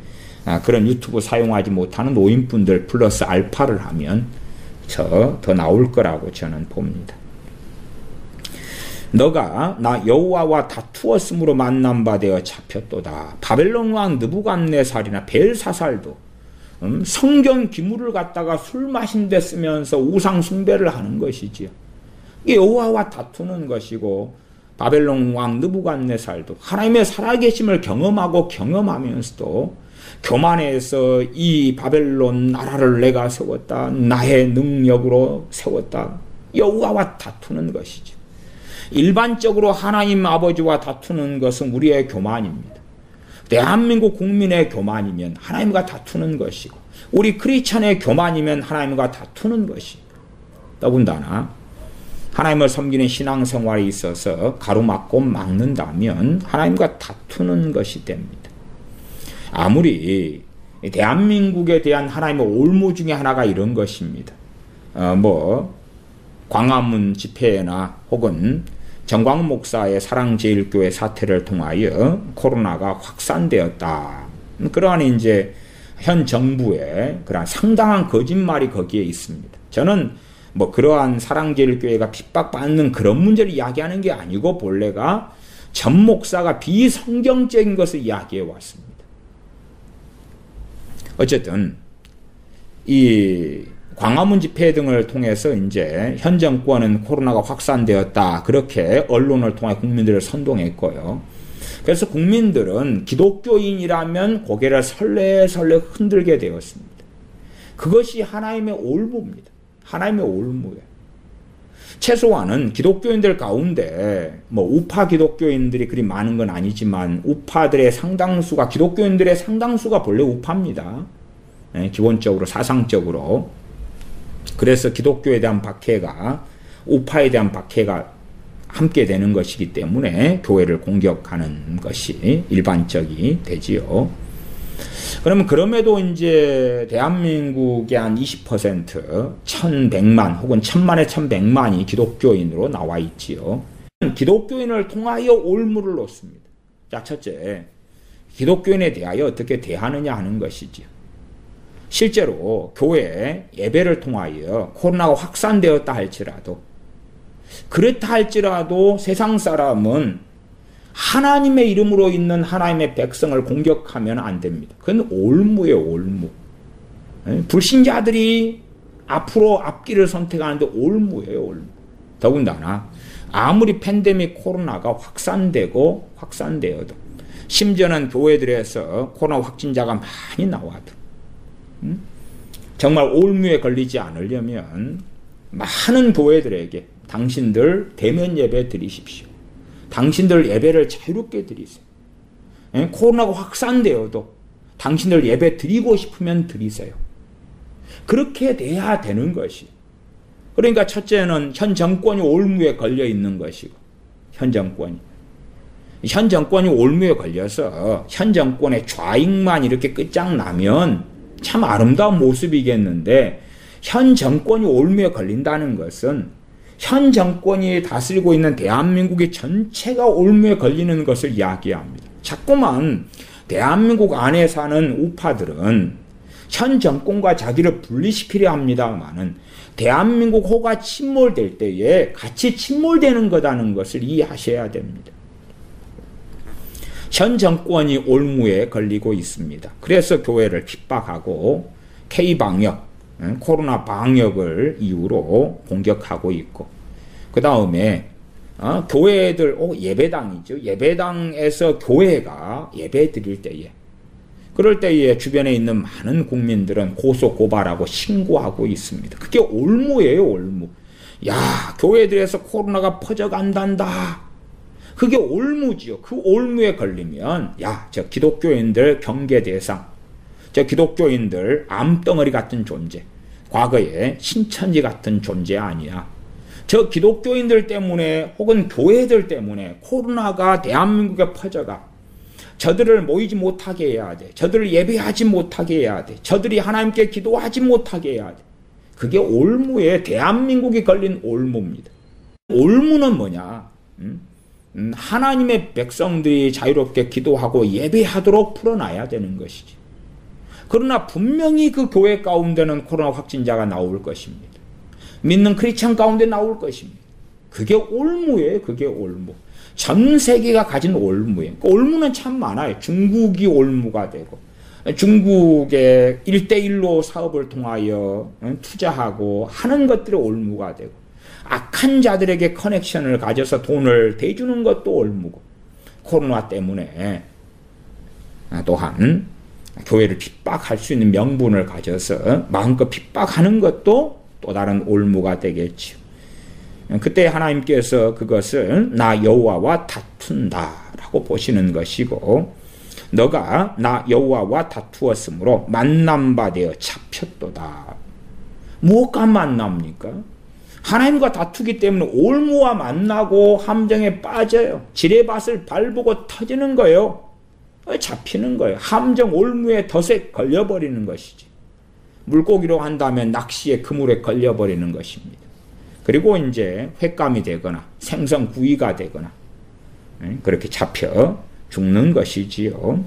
그런 유튜브 사용하지 못하는 노인분들 플러스 알파를 하면 더 나올 거라고 저는 봅니다. 너가 나 여호와와 다투었으므로 만난 바 되어 잡혔도다. 바벨론 왕 느부갓네살이나 벨사살도 성경 기물을 갖다가 술 마신 데 쓰면서 우상 숭배를 하는 것이지요. 이게 여호와와 다투는 것이고 바벨론 왕 느부갓네살도 하나님의 살아계심을 경험하고 경험하면서도 교만해서 이 바벨론 나라를 내가 세웠다. 나의 능력으로 세웠다. 여호와와 다투는 것이죠. 일반적으로 하나님 아버지와 다투는 것은 우리의 교만입니다. 대한민국 국민의 교만이면 하나님과 다투는 것이고 우리 크리스찬의 교만이면 하나님과 다투는 것이고 더군다나 하나님을 섬기는 신앙생활에 있어서 가로막고 막는다면 하나님과 다투는 것이 됩니다. 아무리 대한민국에 대한 하나님의 올무 중에 하나가 이런 것입니다. 광화문 집회나 혹은 정광훈 목사의 사랑제일교회 사태를 통하여 코로나가 확산되었다. 그러한 이제 현 정부의 그런 상당한 거짓말이 거기에 있습니다. 저는 그러한 사랑제일교회가 핍박받는 그런 문제를 이야기하는 게 아니고 본래가 전 목사가 비성경적인 것을 이야기해 왔습니다. 어쨌든 이 광화문 집회 등을 통해서 이제 현 정권은 코로나가 확산되었다. 그렇게 언론을 통해 국민들을 선동했고요. 그래서 국민들은 기독교인이라면 고개를 설레설레 흔들게 되었습니다. 그것이 하나님의 올무입니다. 하나님의 올무예요. 최소한은 기독교인들 가운데 뭐 우파 기독교인들이 그리 많은 건 아니지만 우파들의 상당수가 기독교인들의 상당수가 본래 우파입니다. 네, 기본적으로 사상적으로. 그래서 기독교에 대한 박해가 우파에 대한 박해가 함께 되는 것이기 때문에 교회를 공격하는 것이 일반적이 되지요. 그러면 그럼에도 이제 대한민국의 한 20%, 1100만 혹은 1000만에 1100만이 기독교인으로 나와 있지요. 기독교인을 통하여 올무를 놓습니다. 자, 첫째, 기독교인에 대하여 어떻게 대하느냐 하는 것이지요. 실제로 교회 예배를 통하여 코로나가 확산되었다 할지라도, 그렇다 할지라도 세상 사람은 하나님의 이름으로 있는 하나님의 백성을 공격하면 안 됩니다. 그건 올무예요, 올무. 불신자들이 앞으로 앞길을 선택하는데 올무예요, 올무. 더군다나 아무리 팬데믹 코로나가 확산되어도 심지어는 교회들에서 코로나 확진자가 많이 나와도 정말 올무에 걸리지 않으려면 많은 교회들에게 당신들 대면 예배 드리십시오. 당신들 예배를 자유롭게 드리세요. 코로나가 확산되어도 당신들 예배 드리고 싶으면 드리세요. 그렇게 돼야 되는 것이. 그러니까 첫째는 현 정권이 올무에 걸려 있는 것이고, 현 정권이 올무에 걸려서 현 정권의 좌익만 이렇게 끝장나면 참 아름다운 모습이겠는데, 현 정권이 올무에 걸린다는 것은 현 정권이 다스리고 있는 대한민국의 전체가 올무에 걸리는 것을 이야기합니다. 자꾸만 대한민국 안에 사는 우파들은 현 정권과 자기를 분리시키려 합니다만은 대한민국 호가 침몰될 때에 같이 침몰되는 거라는 것을 이해하셔야 됩니다. 현 정권이 올무에 걸리고 있습니다. 그래서 교회를 핍박하고 K방역, 코로나 방역을 이유로 공격하고 있고, 그 다음에 교회들 예배당이죠. 예배당에서 교회가 예배 드릴 때에, 그럴 때에 주변에 있는 많은 국민들은 고소 고발하고 신고하고 있습니다. 그게 올무예요, 올무. 야, 교회들에서 코로나가 퍼져간단다. 그게 올무지요. 그 올무에 걸리면 저 기독교인들 경계 대상, 저 기독교인들 암덩어리 같은 존재, 과거에 신천지 같은 존재 아니야. 저 기독교인들 때문에 혹은 교회들 때문에 코로나가 대한민국에 퍼져가 저들을 모이지 못하게 해야 돼. 저들을 예배하지 못하게 해야 돼. 저들이 하나님께 기도하지 못하게 해야 돼. 그게 올무에 대한민국이 걸린 올무입니다. 올무는 뭐냐? 하나님의 백성들이 자유롭게 기도하고 예배하도록 풀어놔야 되는 것이지. 그러나 분명히 그 교회 가운데는 코로나 확진자가 나올 것입니다. 믿는 크리스천 가운데 나올 것입니다. 그게 올무예요. 그게 올무. 전 세계가 가진 올무예요. 그 올무는 참 많아요. 중국이 올무가 되고, 중국의 1대1로 사업을 통하여 투자하고 하는 것들이 올무가 되고, 악한 자들에게 커넥션을 가져서 돈을 대주는 것도 올무고, 코로나 때문에 또한 교회를 핍박할 수 있는 명분을 가져서 마음껏 핍박하는 것도 또 다른 올무가 되겠죠. 그때 하나님께서 그것을 나 여호와와 다툰다라고 보시는 것이고, 너가 나 여호와와 다투었으므로 만남바 되어 잡혔도다. 무엇과 만납니까? 하나님과 다투기 때문에 올무와 만나고 함정에 빠져요. 지뢰밭을 밟고 터지는 거예요. 잡히는 거예요. 함정 올무에 덫에 걸려버리는 것이지. 물고기로 한다면 낚시의 그물에 걸려버리는 것입니다. 그리고 이제 횟감이 되거나 생선구이가 되거나 그렇게 잡혀 죽는 것이지요.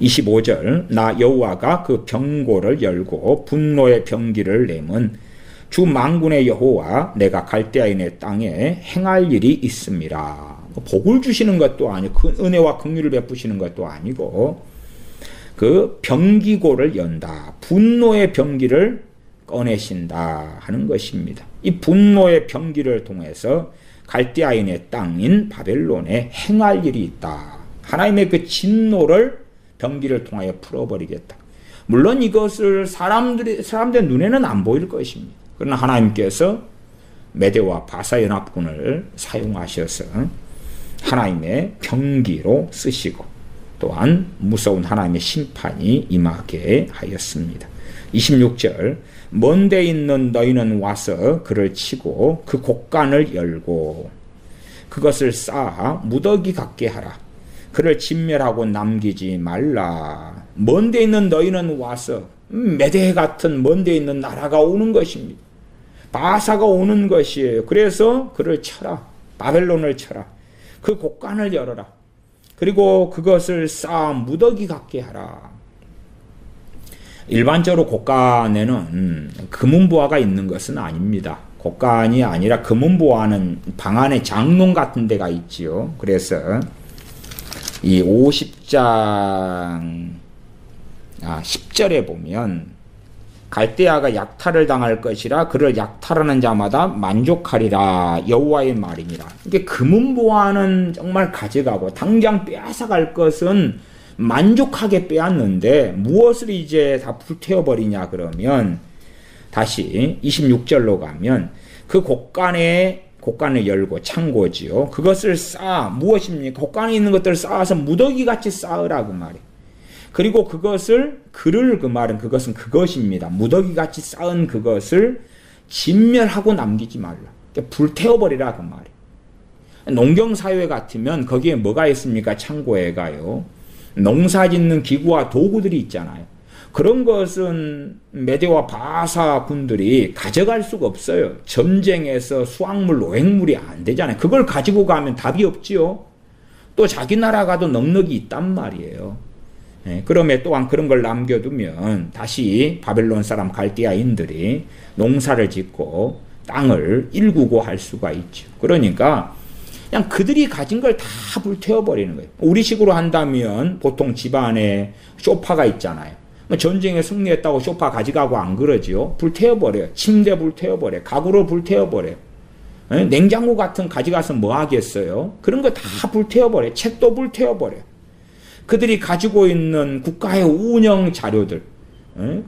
25절 나 여호와가 그 병고를 열고 분노의 병기를 내면 주 만군의 여호와 내가 갈대아인의 땅에 행할 일이 있습니다. 복을 주시는 것도 아니고 그 은혜와 긍휼을 베푸시는 것도 아니고 그 병기고를 연다. 분노의 병기를 꺼내신다 하는 것입니다. 이 분노의 병기를 통해서 갈대아인의 땅인 바벨론에 행할 일이 있다. 하나님의 그 진노를 병기를 통하여 풀어버리겠다. 물론 이것을 사람들 눈에는 안 보일 것입니다. 그러나 하나님께서 메대와 바사 연합군을 사용하셔서 하나님의 병기로 쓰시고 또한 무서운 하나님의 심판이 임하게 하였습니다. 26절 먼 데 있는 너희는 와서 그를 치고 그 곡간을 열고 그것을 쌓아 무더기 같게 하라. 그를 진멸하고 남기지 말라. 먼 데 있는 너희는 와서 메대 같은 먼 데 있는 나라가 오는 것입니다. 바사가 오는 것이에요. 그래서 그를 쳐라. 바벨론을 쳐라. 그 곡간을 열어라. 그리고 그것을 쌓아 무더기 같게 하라. 일반적으로 곡간에는 금은보화가 있는 것은 아닙니다. 곡간이 아니라 금은보화는 방 안에 장롱 같은 데가 있지요. 그래서 이 50장 10절에 보면 갈대아가 약탈을 당할 것이라 그를 약탈하는 자마다 만족하리라 여호와의 말이니라. 이게 금은보화는 정말 가져가고 당장 빼앗아갈 것은 만족하게 빼앗는데 무엇을 이제 다 불태워버리냐 그러면 다시 26절로 가면 그 곡간을 열고 창고지요. 그것을 쌓아 무엇입니까? 곡간에 있는 것들을 쌓아서 무더기같이 쌓으라 그 말이에요. 그리고 그것을 그를 그 말은 그것은 그것입니다. 무더기같이 쌓은 그것을 진멸하고 남기지 말라. 불태워버리라 그 말이에요. 농경사회 같으면 거기에 뭐가 있습니까? 창고에가요. 농사짓는 기구와 도구들이 있잖아요. 그런 것은 메대와 바사 군들이 가져갈 수가 없어요. 전쟁에서 수확물, 노획물이 안 되잖아요. 그걸 가지고 가면 답이 없지요. 또 자기 나라 가도 넉넉히 있단 말이에요. 그러면 또한 그런 걸 남겨두면 다시 바벨론 사람 갈대아인들이 농사를 짓고 땅을 일구고 할 수가 있죠. 그러니까 그냥 그들이 가진 걸 다 불태워버리는 거예요. 우리식으로 한다면 보통 집안에 소파가 있잖아요. 전쟁에 승리했다고 소파 가져가고 안 그러지요. 불태워버려요. 침대 불태워버려요. 가구를 불태워버려요. 냉장고 같은 가져가서 뭐 하겠어요? 그런 거 다 불태워버려요. 책도 불태워버려요. 그들이 가지고 있는 국가의 운영 자료들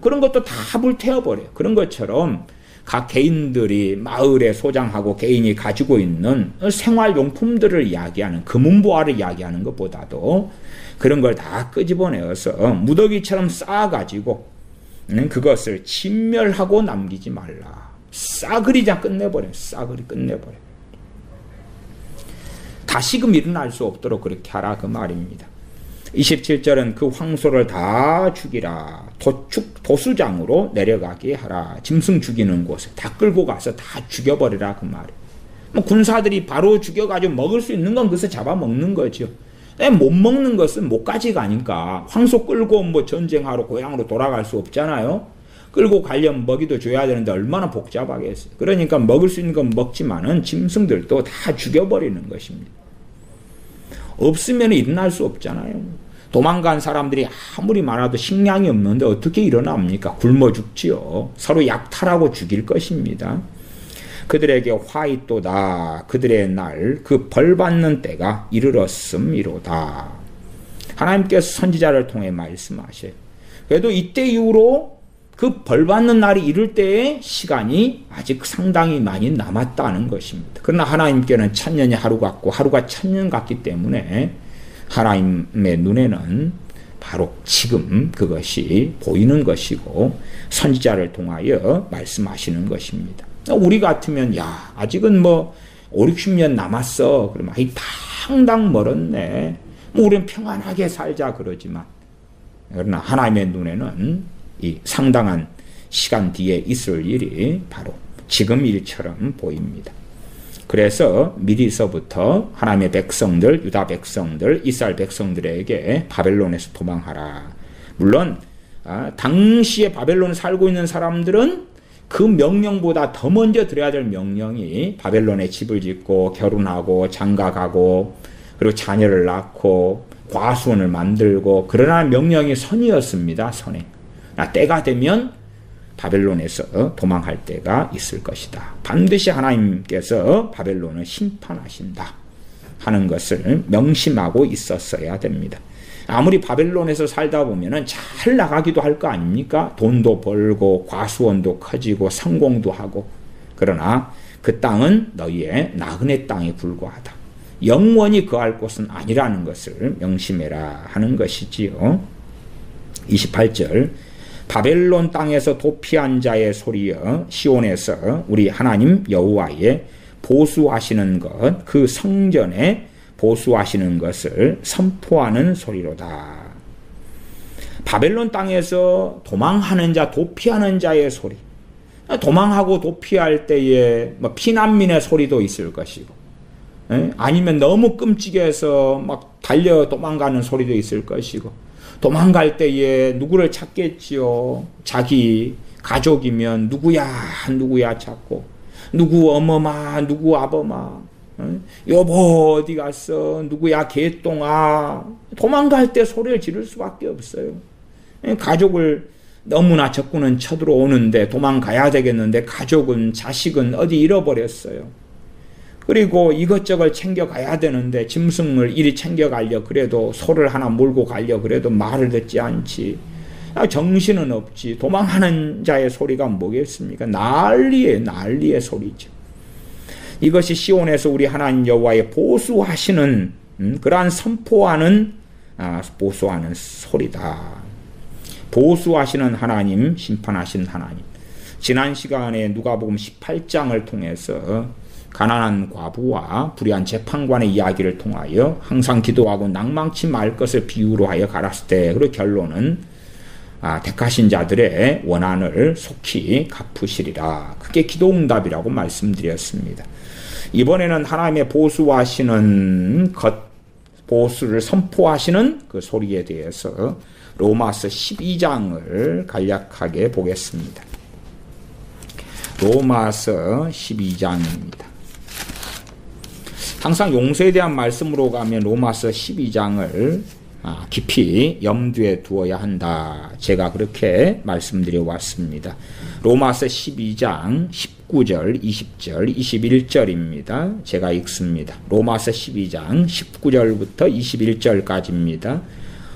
그런 것도 다 불태워버려요. 그런 것처럼 각 개인들이 마을에 소장하고 개인이 가지고 있는 생활용품들을 이야기하는 금은보화를 이야기하는 것보다도 그런 걸 다 끄집어내어서 무더기처럼 쌓아가지고 그것을 진멸하고 남기지 말라. 싸그리 다 끝내버려요. 싸그리 끝내버려요. 다시금 일어날 수 없도록 그렇게 하라 그 말입니다. 27절은 그 황소를 다 죽이라. 도수장으로 내려가게 하라. 짐승 죽이는 곳에 다 끌고 가서 다 죽여버리라 그 말이에요. 군사들이 바로 죽여가지고 먹을 수 있는 건 그것을 잡아먹는 거죠. 못 먹는 것은 못 가져가니까 황소 끌고 전쟁하러 고향으로 돌아갈 수 없잖아요. 끌고 가려면 먹이도 줘야 되는데 얼마나 복잡하겠어요. 그러니까 먹을 수 있는 건 먹지만은 짐승들도 다 죽여버리는 것입니다. 없으면 일어날 수 없잖아요. 도망간 사람들이 아무리 많아도 식량이 없는데 어떻게 일어납니까? 굶어 죽지요. 서로 약탈하고 죽일 것입니다. 그들에게 화 있도다. 그들의 날 그 벌받는 때가 이르렀음이로다. 하나님께서 선지자를 통해 말씀하셔요. 그래도 이때 이후로 그 벌받는 날이 이를 때의 시간이 아직 상당히 많이 남았다는 것입니다. 그러나 하나님께는 천년이 하루 같고 하루가 천년 같기 때문에 하나님의 눈에는 바로 지금 그것이 보이는 것이고 선지자를 통하여 말씀하시는 것입니다. 우리 같으면 아직은 5, 60년 남았어. 그러면 당당 멀었네. 우리는 평안하게 살자 그러지만 그러나 하나님의 눈에는 이 상당한 시간 뒤에 있을 일이 바로 지금 일처럼 보입니다. 그래서 미리서부터 하나님의 백성들, 유다 백성들, 이스라엘 백성들에게 바벨론에서 도망하라. 물론 당시에 바벨론에 살고 있는 사람들은 그 명령보다 더 먼저 들어야 될 명령이 바벨론에 집을 짓고 결혼하고 장가가고 그리고 자녀를 낳고 과수원을 만들고 그러나 명령이 선이었습니다. 선행. 때가 되면 바벨론에서 도망할 때가 있을 것이다. 반드시 하나님께서 바벨론을 심판하신다 하는 것을 명심하고 있었어야 됩니다. 아무리 바벨론에서 살다 보면은 잘 나가기도 할 거 아닙니까? 돈도 벌고 과수원도 커지고 성공도 하고. 그러나 그 땅은 너희의 나그네 땅에 불과하다. 영원히 거할 곳은 아니라는 것을 명심해라 하는 것이지요. 28절 바벨론 땅에서 도피한 자의 소리여 시온에서 우리 하나님 여호와의 보수하시는 것, 그 성전에 보수하시는 것을 선포하는 소리로다. 바벨론 땅에서 도망하는 자, 도피하는 자의 소리. 도망하고 도피할 때에 피난민의 소리도 있을 것이고, 아니면 너무 끔찍해서 막 달려 도망가는 소리도 있을 것이고, 도망갈 때에 누구를 찾겠지요? 자기 가족이면 누구야 찾고, 누구 어머마, 누구 아버마, 여보 어디 갔어? 누구야 개똥아. 도망갈 때 소리를 지를 수밖에 없어요. 가족을 너무나 적군은 쳐들어오는데 도망가야 되겠는데 가족은 자식은 어디 잃어버렸어요. 그리고 이것저것 챙겨가야 되는데 짐승을 이리 챙겨가려 그래도 소를 하나 몰고 가려 그래도 말을 듣지 않지. 정신은 없지. 도망하는 자의 소리가 뭐겠습니까? 난리의 소리죠. 이것이 시온에서 우리 하나님 여호와의 보수하시는 그러한 선포하는 보수하는 소리다. 보수하시는 하나님, 심판하신 하나님. 지난 시간에 누가복음 18장을 통해서 가난한 과부와 불의한 재판관의 이야기를 통하여 항상 기도하고 낭망치 말 것을 비유로 하여 가랐을 때, 그리고 결론은 택하신 자들의 원한을 속히 갚으시리라. 그게 기도응답이라고 말씀드렸습니다. 이번에는 하나님의 보수하시는 것, 보수를 선포하시는 그 소리에 대해서 로마서 12장을 간략하게 보겠습니다. 로마서 12장입니다. 항상 용서에 대한 말씀으로 가면 로마서 12장을 깊이 염두에 두어야 한다. 제가 그렇게 말씀드려 왔습니다. 로마서 12장 19절, 20절, 21절입니다. 제가 읽습니다. 로마서 12장 19절부터 21절까지입니다.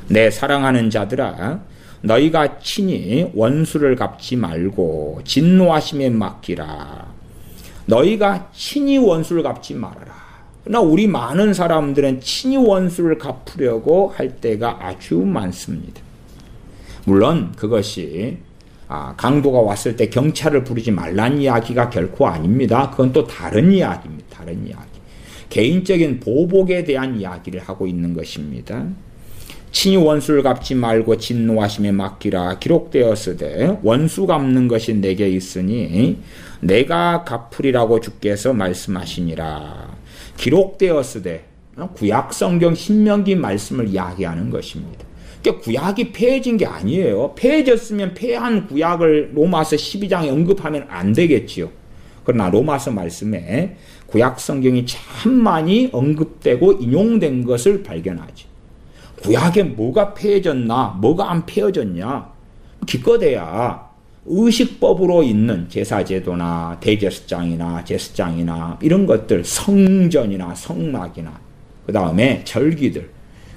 내 사랑하는 자들아, 너희가 친히 원수를 갚지 말고 진노하심에 맡기라. 너희가 친히 원수를 갚지 말아라. 그러나 우리 많은 사람들은 친히 원수를 갚으려고 할 때가 아주 많습니다. 물론 그것이 강도가 왔을 때 경찰을 부르지 말란 이야기가 결코 아닙니다. 그건 또 다른 이야기입니다. 다른 이야기. 개인적인 보복에 대한 이야기를 하고 있는 것입니다. 친히 원수를 갚지 말고 진노하심에 맡기라. 기록되었으되 원수 갚는 것이 내게 있으니 내가 갚으리라고 주께서 말씀하시니라. 기록되었으되 구약 성경 신명기 말씀을 이야기하는 것입니다. 그러니까 구약이 폐해진 게 아니에요. 폐해졌으면 폐한 구약을 로마서 12장에 언급하면 안 되겠지요. 그러나 로마서 말씀에 구약 성경이 참 많이 언급되고 인용된 것을 발견하지. 구약에 뭐가 폐해졌나, 뭐가 안 폐해졌냐. 기껏해야 의식법으로 있는 제사제도나 대제사장이나 제사장이나 이런 것들, 성전이나 성막이나 그 다음에 절기들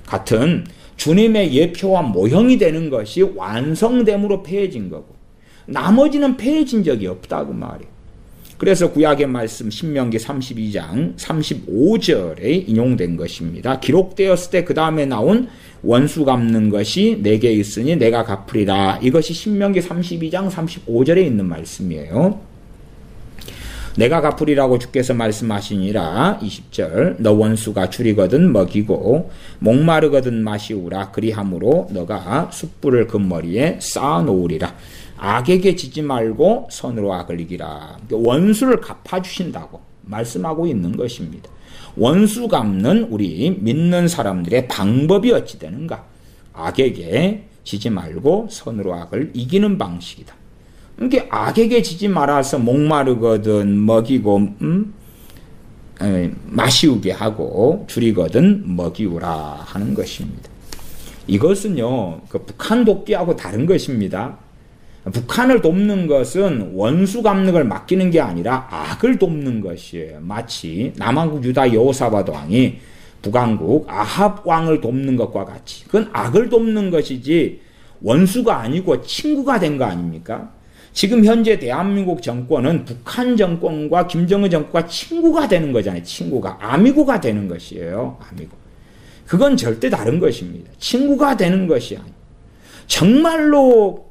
같은 주님의 예표와 모형이 되는 것이 완성됨으로 폐해진 거고, 나머지는 폐해진 적이 없다고 말이에요. 그래서 구약의 말씀 신명기 32장 35절에 인용된 것입니다. 기록되었을 때 그 다음에 나온 원수 갚는 것이 내게 있으니 내가 갚으리라. 이것이 신명기 32장 35절에 있는 말씀이에요. 내가 갚으리라고 주께서 말씀하시니라. 20절 너 원수가 줄이거든 먹이고 목마르거든 마시우라. 그리함으로 너가 숯불을 그 머리에 쌓아놓으리라. 악에게 지지 말고 선으로 악을 이기라. 원수를 갚아주신다고 말씀하고 있는 것입니다. 원수 갚는 우리 믿는 사람들의 방법이 어찌 되는가? 악에게 지지 말고 선으로 악을 이기는 방식이다. 이게 악에게 지지 말아서 목마르거든 먹이고 마시우게 하고 줄이거든 먹이우라 하는 것입니다. 이것은요, 그 북한 돕기하고 다른 것입니다. 북한을 돕는 것은 원수 갚는 걸 맡기는 게 아니라 악을 돕는 것이에요. 마치 남한국 유다 여호사밧 왕이 북왕국 아합 왕을 돕는 것과 같이, 그건 악을 돕는 것이지 원수가 아니고 친구가 된 거 아닙니까? 지금 현재 대한민국 정권은 북한 정권과 김정은 정권과 친구가 되는 거잖아요. 친구가. 아미고가 되는 것이에요. 아미고. 그건 절대 다른 것입니다. 친구가 되는 것이 아니에요. 정말로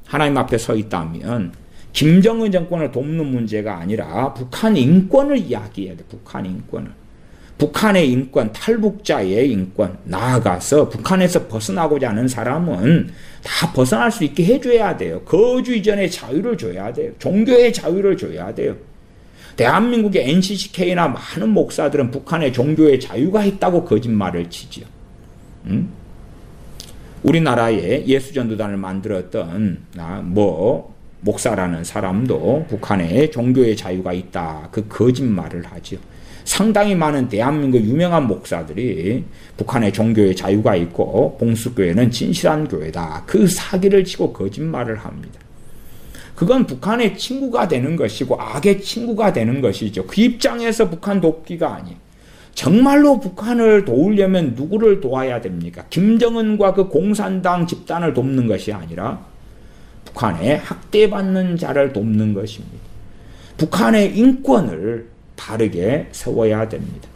하나님 앞에 서 있다면 김정은 정권을 돕는 문제가 아니라 북한 인권을 이야기해야 돼. 북한 인권을. 북한의 인권, 탈북자의 인권, 나아가서 북한에서 벗어나고자 하는 사람은 다 벗어날 수 있게 해줘야 돼요. 거주 이전의 자유를 줘야 돼요. 종교의 자유를 줘야 돼요. 대한민국의 NCCK나 많은 목사들은 북한의 종교의 자유가 있다고 거짓말을 치지요. 우리나라에 예수전도단을 만들었던 목사라는 사람도 북한에 종교의 자유가 있다. 그 거짓말을 하죠. 상당히 많은 대한민국 유명한 목사들이 북한의 종교의 자유가 있고 봉수교회는 진실한 교회다. 그 사기를 치고 거짓말을 합니다. 그건 북한의 친구가 되는 것이고 악의 친구가 되는 것이죠. 그 입장에서 북한 돕기가 아니에요. 정말로 북한을 도우려면 누구를 도와야 됩니까? 김정은과 그 공산당 집단을 돕는 것이 아니라 북한에 학대받는 자를 돕는 것입니다. 북한의 인권을 바르게 세워야 됩니다.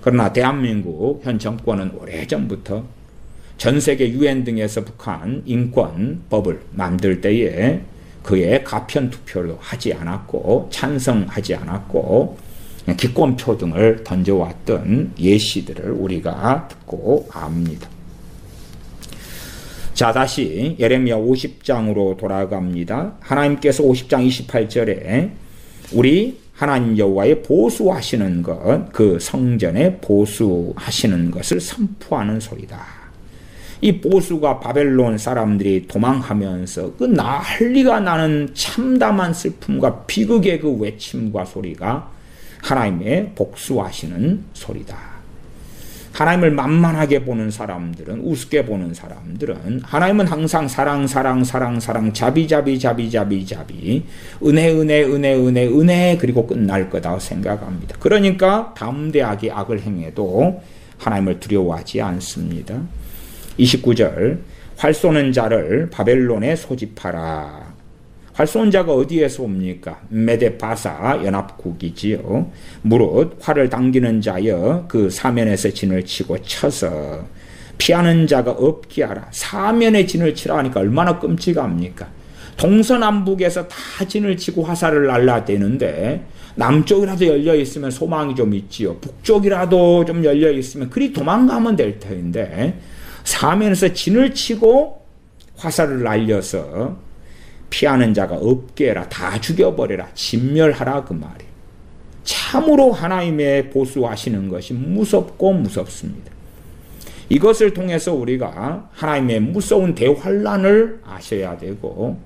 그러나 대한민국 현 정권은 오래전부터 전 세계 유엔 등에서 북한 인권법을 만들 때에 그에 가편 투표를 하지 않았고 찬성하지 않았고 기권표 등을 던져왔던 예시들을 우리가 듣고 압니다. 자, 다시 예레미야 50장으로 돌아갑니다. 하나님께서 50장 28절에 우리 하나님 여호와의 보수하시는 것, 그 성전에 보수하시는 것을 선포하는 소리다. 이 보수가 바벨론 사람들이 도망하면서 그 난리가 나는 참담한 슬픔과 비극의 그 외침과 소리가 하나님의 복수하시는 소리다. 하나님을 만만하게 보는 사람들은, 우습게 보는 사람들은 하나님은 항상 사랑, 자비, 은혜 그리고 끝날 거다 생각합니다. 그러니까 담대하게 악을 행해도 하나님을 두려워하지 않습니다. 29절, 활 쏘는 자를 바벨론에 소집하라. 활 쏘는 자가 어디에서 옵니까? 메데바사 연합국이지요. 무릇 활을 당기는 자여 그 사면에서 진을 치고 쳐서 피하는 자가 없게 하라. 사면에 진을 치라 하니까 얼마나 끔찍합니까? 동서남북에서 다 진을 치고 화살을 날라대는데 남쪽이라도 열려있으면 소망이 좀 있지요. 북쪽이라도 좀 열려있으면 그리 도망가면 될 터인데 사면에서 진을 치고 화살을 날려서 피하는 자가 없게 해라. 다 죽여버려라. 진멸하라 그 말이에요. 참으로 하나님의 보수하시는 것이 무섭고 무섭습니다. 이것을 통해서 우리가 하나님의 무서운 대환란을 아셔야 되고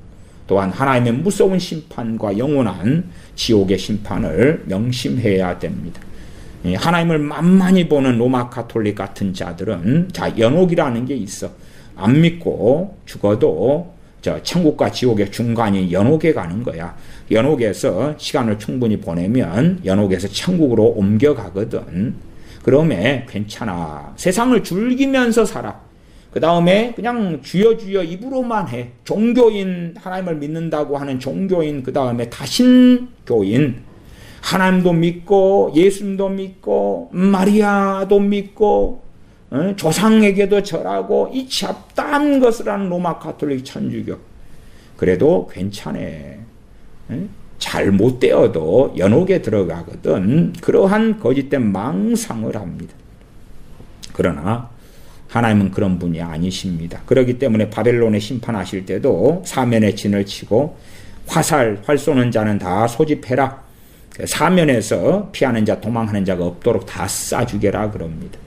또한 하나님의 무서운 심판과 영원한 지옥의 심판을 명심해야 됩니다. 하나님을 만만히 보는 로마 가톨릭 같은 자들은 연옥이라는 게 있어. 안 믿고 죽어도 천국과 지옥의 중간인 연옥에 가는 거야. 연옥에서 시간을 충분히 보내면 연옥에서 천국으로 옮겨가거든. 그러면 괜찮아. 세상을 즐기면서 살아. 그 다음에 그냥 주여 입으로만 해. 종교인, 하나님을 믿는다고 하는 종교인, 그 다음에 다신교인, 하나님도 믿고 예수님도 믿고 마리아도 믿고 조상에게도 절하고 이 잡다한 것을 하는 로마 가톨릭 천주교. 그래도 괜찮네. 잘못되어도 연옥에 들어가거든. 그러한 거짓된 망상을 합니다. 그러나 하나님은 그런 분이 아니십니다. 그렇기 때문에 바벨론에 심판하실 때도 사면에 진을 치고 활 쏘는 자는 다 소집해라. 사면에서 피하는 자, 도망하는 자가 없도록 다 쏴 죽여라 그럽니다.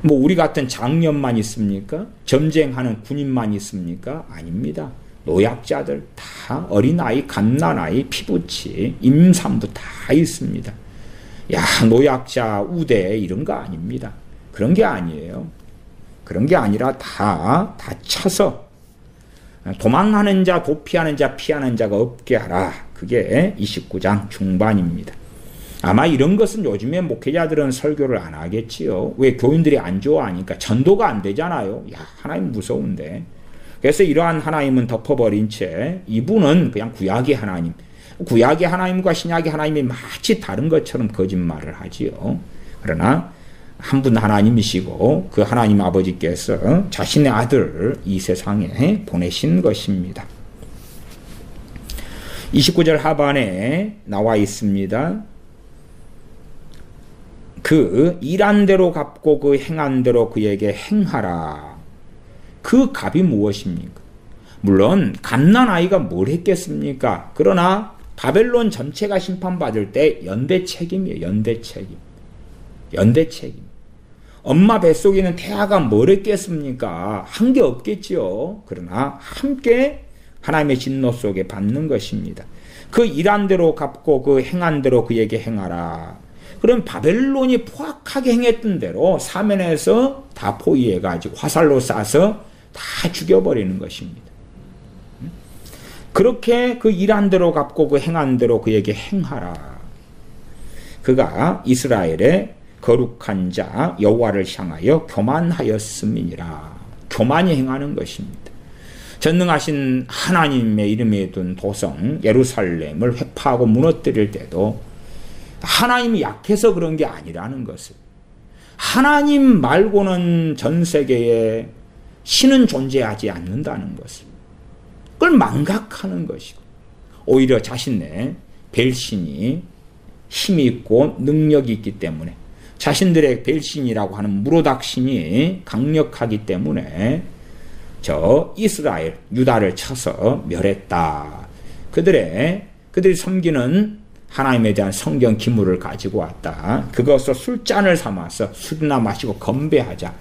뭐 우리 같은 장년만 있습니까? 전쟁하는 군인만 있습니까? 아닙니다. 노약자들 다 어린아이, 갓난아이, 피부치, 임산부 다 있습니다. 야, 노약자 우대 이런 거 아닙니다. 그런 게 아니에요. 그런 게 아니라 다 쳐서 도망하는 자, 도피하는 자, 피하는 자가 없게 하라. 그게 29장 중반입니다. 아마 이런 것은 요즘에 목회자들은 설교를 안 하겠지요. 왜? 교인들이 안 좋아하니까. 전도가 안 되잖아요. 야, 하나님 무서운데. 그래서 이러한 하나님은 덮어버린 채 이분은 그냥 구약의 하나님, 구약의 하나님과 신약의 하나님이 마치 다른 것처럼 거짓말을 하지요. 그러나 한 분 하나님이시고 그 하나님 아버지께서 자신의 아들을 이 세상에 보내신 것입니다. 29절 하반에 나와 있습니다. 그 일한 대로 갚고 그 행한 대로 그에게 행하라. 그 값이 무엇입니까? 물론 갓난아이가 뭘 했겠습니까? 그러나 바벨론 전체가 심판받을 때 연대 책임이에요. 연대 책임. 연대 책임. 엄마 뱃속에 있는 태아가 뭘 했겠습니까? 한 게 없겠지요. 그러나 함께 하나님의 진노 속에 받는 것입니다. 그 일한 대로 갚고 그 행한 대로 그에게 행하라. 그럼 바벨론이 포악하게 행했던 대로 사면에서 다 포위해가지고 화살로 쏴서 다 죽여버리는 것입니다. 그렇게 그 일한 대로 갚고 그 행한 대로 그에게 행하라. 그가 이스라엘의 거룩한 자 여호와를 향하여 교만하였음이니라. 교만이 행하는 것입니다. 전능하신 하나님의 이름에 둔 도성 예루살렘을 회파하고 무너뜨릴 때도 하나님이 약해서 그런 게 아니라는 것을, 하나님 말고는 전 세계에 신은 존재하지 않는다는 것을, 그걸 망각하는 것이고, 오히려 자신의 벨신이 힘이 있고 능력이 있기 때문에, 자신들의 벨신이라고 하는 무로닥신이 강력하기 때문에 저 이스라엘, 유다를 쳐서 멸했다. 그들이 섬기는 하나님에 대한 성경 기물을 가지고 왔다. 그것을 술잔을 삼아서 술이나 마시고 건배하자.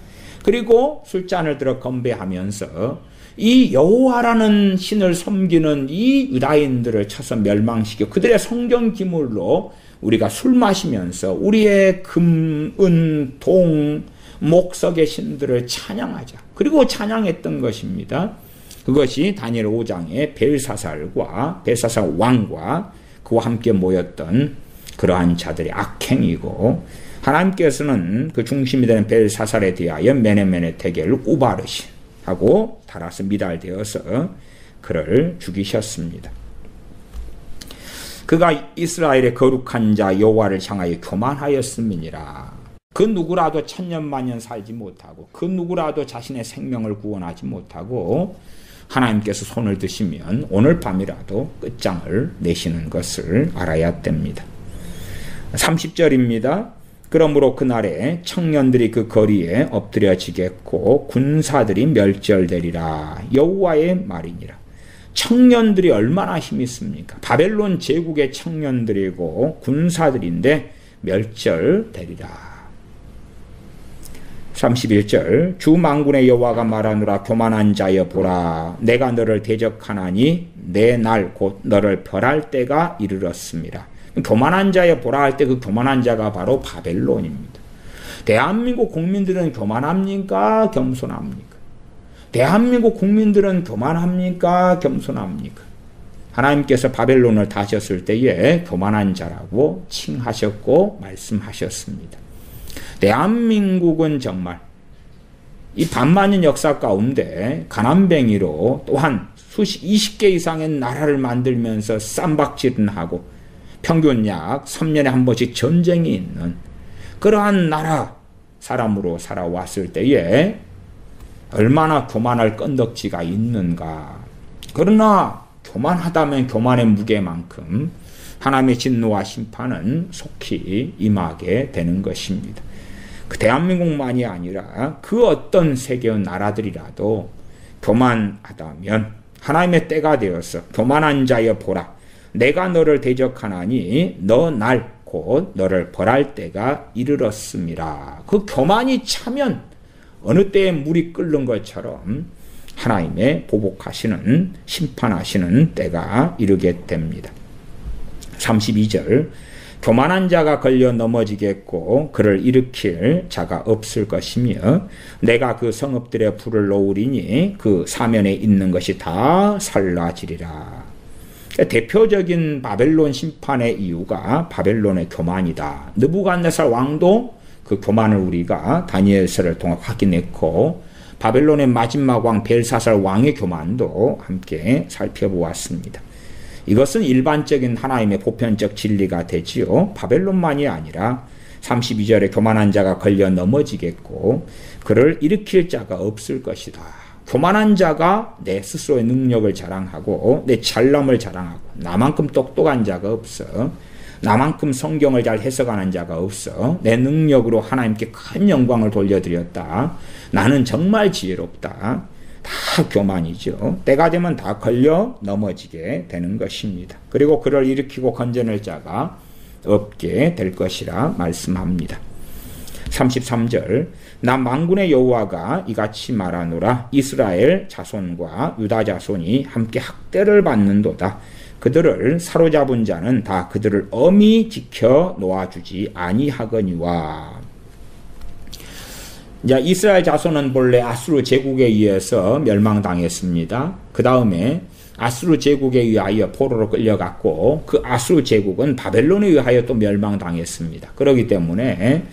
그리고 술잔을 들어 건배하면서 이 여호와라는 신을 섬기는 이 유다인들을 쳐서 멸망시키고 그들의 성경 기물로 우리가 술 마시면서 우리의 금, 은, 동, 목석의 신들을 찬양하자. 그리고 찬양했던 것입니다. 그것이 다니엘 5장의 벨사살 왕과 그와 함께 모였던 그러한 자들의 악행이고, 하나님께서는 그 중심이 되는 벨사살에 대하여 메네메네 대결을 우바르시 하고 달아서 미달되어서 그를 죽이셨습니다. 그가 이스라엘의 거룩한 자 여호와를 향하여 교만하였음이니라. 그 누구라도 천년만년 살지 못하고 그 누구라도 자신의 생명을 구원하지 못하고 하나님께서 손을 드시면 오늘 밤이라도 끝장을 내시는 것을 알아야 됩니다. 30절입니다. 그러므로 그날에 청년들이 그 거리에 엎드려지겠고 군사들이 멸절되리라. 여호와의 말이니라. 청년들이 얼마나 힘이 있습니까? 바벨론 제국의 청년들이고 군사들인데 멸절되리라. 31절 주 만군의 여호와가 말하노라. 교만한 자여 보라. 내가 너를 대적하나니 내 날 곧 너를 벌할 때가 이르렀습니다. 교만한 자여 보라 할 때 그 교만한 자가 바로 바벨론입니다. 대한민국 국민들은 교만합니까? 겸손합니까? 대한민국 국민들은 교만합니까? 겸손합니까? 하나님께서 바벨론을 다셨을 때에 교만한 자라고 칭하셨고 말씀하셨습니다. 대한민국은 정말 이 반만년 역사 가운데 가난뱅이로 또한 20개 이상의 나라를 만들면서 쌈박질은 하고 평균 약 3년에 한 번씩 전쟁이 있는 그러한 나라 사람으로 살아왔을 때에 얼마나 교만할 건덕지가 있는가. 그러나 교만하다면 교만의 무게만큼 하나님의 진노와 심판은 속히 임하게 되는 것입니다. 그 대한민국만이 아니라 그 어떤 세계의 나라들이라도 교만하다면 하나님의 때가 되어서 교만한 자여 보라. 내가 너를 대적하나니 너 날 곧 너를 벌할 때가 이르렀음이라. 그 교만이 차면 어느 때에 물이 끓는 것처럼 하나님의 보복하시는 심판하시는 때가 이르게 됩니다. 32절 교만한 자가 걸려 넘어지겠고 그를 일으킬 자가 없을 것이며 내가 그 성읍들의 불을 놓으리니 그 사면에 있는 것이 다 살라지리라. 대표적인 바벨론 심판의 이유가 바벨론의 교만이다. 느부갓네살 왕도 그 교만을 우리가 다니엘서를 통해 확인했고 바벨론의 마지막 왕 벨사살 왕의 교만도 함께 살펴보았습니다. 이것은 일반적인 하나님의 보편적 진리가 되지요. 바벨론만이 아니라 32절에 교만한 자가 걸려 넘어지겠고 그를 일으킬 자가 없을 것이다. 교만한 자가 내 스스로의 능력을 자랑하고 내 잘남을 자랑하고 나만큼 똑똑한 자가 없어. 나만큼 성경을 잘 해석하는 자가 없어. 내 능력으로 하나님께 큰 영광을 돌려드렸다. 나는 정말 지혜롭다. 다 교만이죠. 때가 되면 다 걸려 넘어지게 되는 것입니다. 그리고 그를 일으키고 건져낼 자가 없게 될 것이라 말씀합니다. 33절 나 만군의 여호와가 이같이 말하노라. 이스라엘 자손과 유다 자손이 함께 학대를 받는도다. 그들을 사로잡은 자는 다 그들을 엄히 지켜 놓아주지 아니하거니와. 자, 이스라엘 자손은 본래 아수르 제국에 의해서 멸망당했습니다. 그 다음에 아수르 제국에 의하여 포로로 끌려갔고 그 아수르 제국은 바벨론에 의하여 또 멸망당했습니다. 그렇기 때문에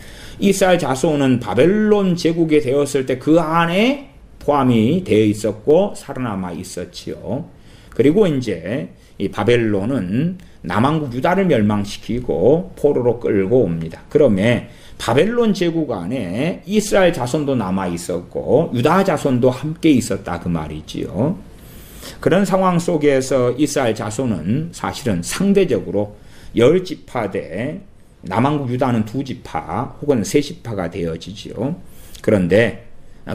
이스라엘 자손은 바벨론 제국이 되었을 때 그 안에 포함이 되어 있었고 살아남아 있었지요. 그리고 이제 이 바벨론은 남왕국 유다를 멸망시키고 포로로 끌고 옵니다. 그러면 바벨론 제국 안에 이스라엘 자손도 남아 있었고 유다 자손도 함께 있었다 그 말이지요. 그런 상황 속에서 이스라엘 자손은 사실은 상대적으로 10지파 대 남왕국 유다는 2지파 혹은 3지파가 되어지지요. 그런데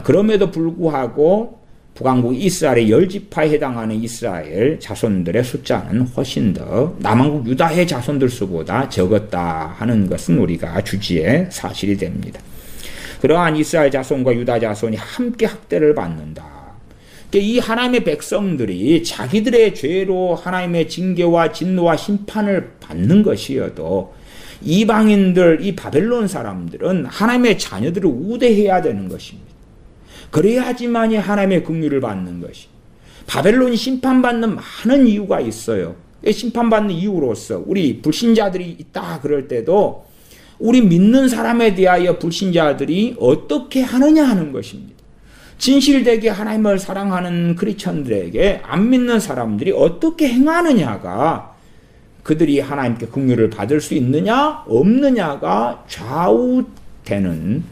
그럼에도 불구하고 북왕국 이스라엘의 10지파에 해당하는 이스라엘 자손들의 숫자는 훨씬 더 남왕국 유다의 자손들 수보다 적었다 하는 것은 우리가 주지의 사실이 됩니다. 그러한 이스라엘 자손과 유다 자손이 함께 학대를 받는다. 이 하나님의 백성들이 자기들의 죄로 하나님의 징계와 진노와 심판을 받는 것이어도 이방인들, 이 바벨론 사람들은 하나님의 자녀들을 우대해야 되는 것입니다. 그래야지만이 하나님의 긍휼을 받는 것이. 바벨론이 심판받는 많은 이유가 있어요. 심판받는 이유로서 우리 불신자들이 있다 그럴 때도 우리 믿는 사람에 대하여 불신자들이 어떻게 하느냐 하는 것입니다. 진실되게 하나님을 사랑하는 크리스천들에게 안 믿는 사람들이 어떻게 행하느냐가 그들이 하나님께 긍휼을 받을 수 있느냐 없느냐가 좌우되는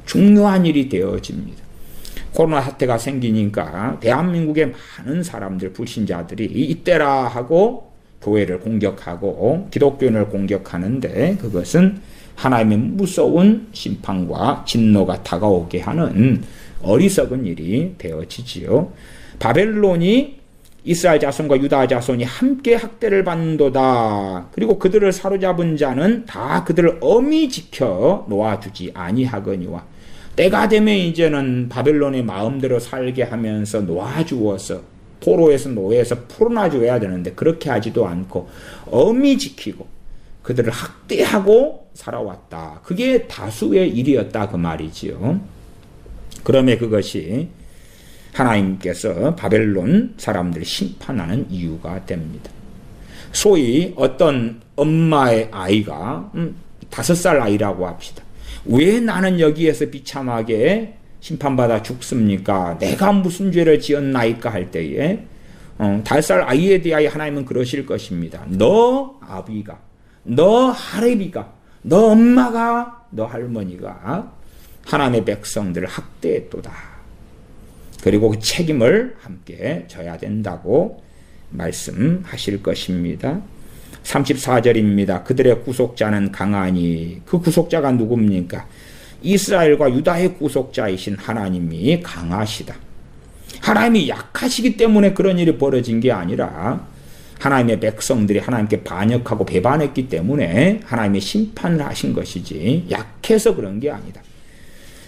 중요한 일이 되어집니다. 코로나 사태가 생기니까 대한민국의 많은 사람들, 불신자들이 이때라 하고 교회를 공격하고 기독교인을 공격하는데 그것은 하나님의 무서운 심판과 진노가 다가오게 하는 어리석은 일이 되어지지요. 바벨론이 이스라엘 자손과 유다 자손이 함께 학대를 받는도다. 그리고 그들을 사로잡은 자는 다 그들을 엄히 지켜 놓아주지 아니하거니와. 때가 되면 이제는 바벨론의 마음대로 살게 하면서 놓아주어서 포로에서 노예에서 풀어놔줘야 되는데 그렇게 하지도 않고 엄히 지키고 그들을 학대하고 살아왔다. 그게 다수의 일이었다 그 말이지요. 그러면 그것이 하나님께서 바벨론 사람들을 심판하는 이유가 됩니다. 소위 어떤 엄마의 아이가 5살 아이라고 합시다. 왜 나는 여기에서 비참하게 심판받아 죽습니까? 내가 무슨 죄를 지었나이까 할 때에 5살 아이에 대하여 하나님은 그러실 것입니다. 너 아비가, 너 할애비가, 너 엄마가, 너 할머니가 하나님의 백성들을 학대했도다. 그리고 그 책임을 함께 져야 된다고 말씀하실 것입니다. 34절입니다. 그들의 구속자는 강하니 그 구속자가 누굽니까? 이스라엘과 유다의 구속자이신 하나님이 강하시다. 하나님이 약하시기 때문에 그런 일이 벌어진 게 아니라 하나님의 백성들이 하나님께 반역하고 배반했기 때문에 하나님이 심판을 하신 것이지 약해서 그런 게 아니다.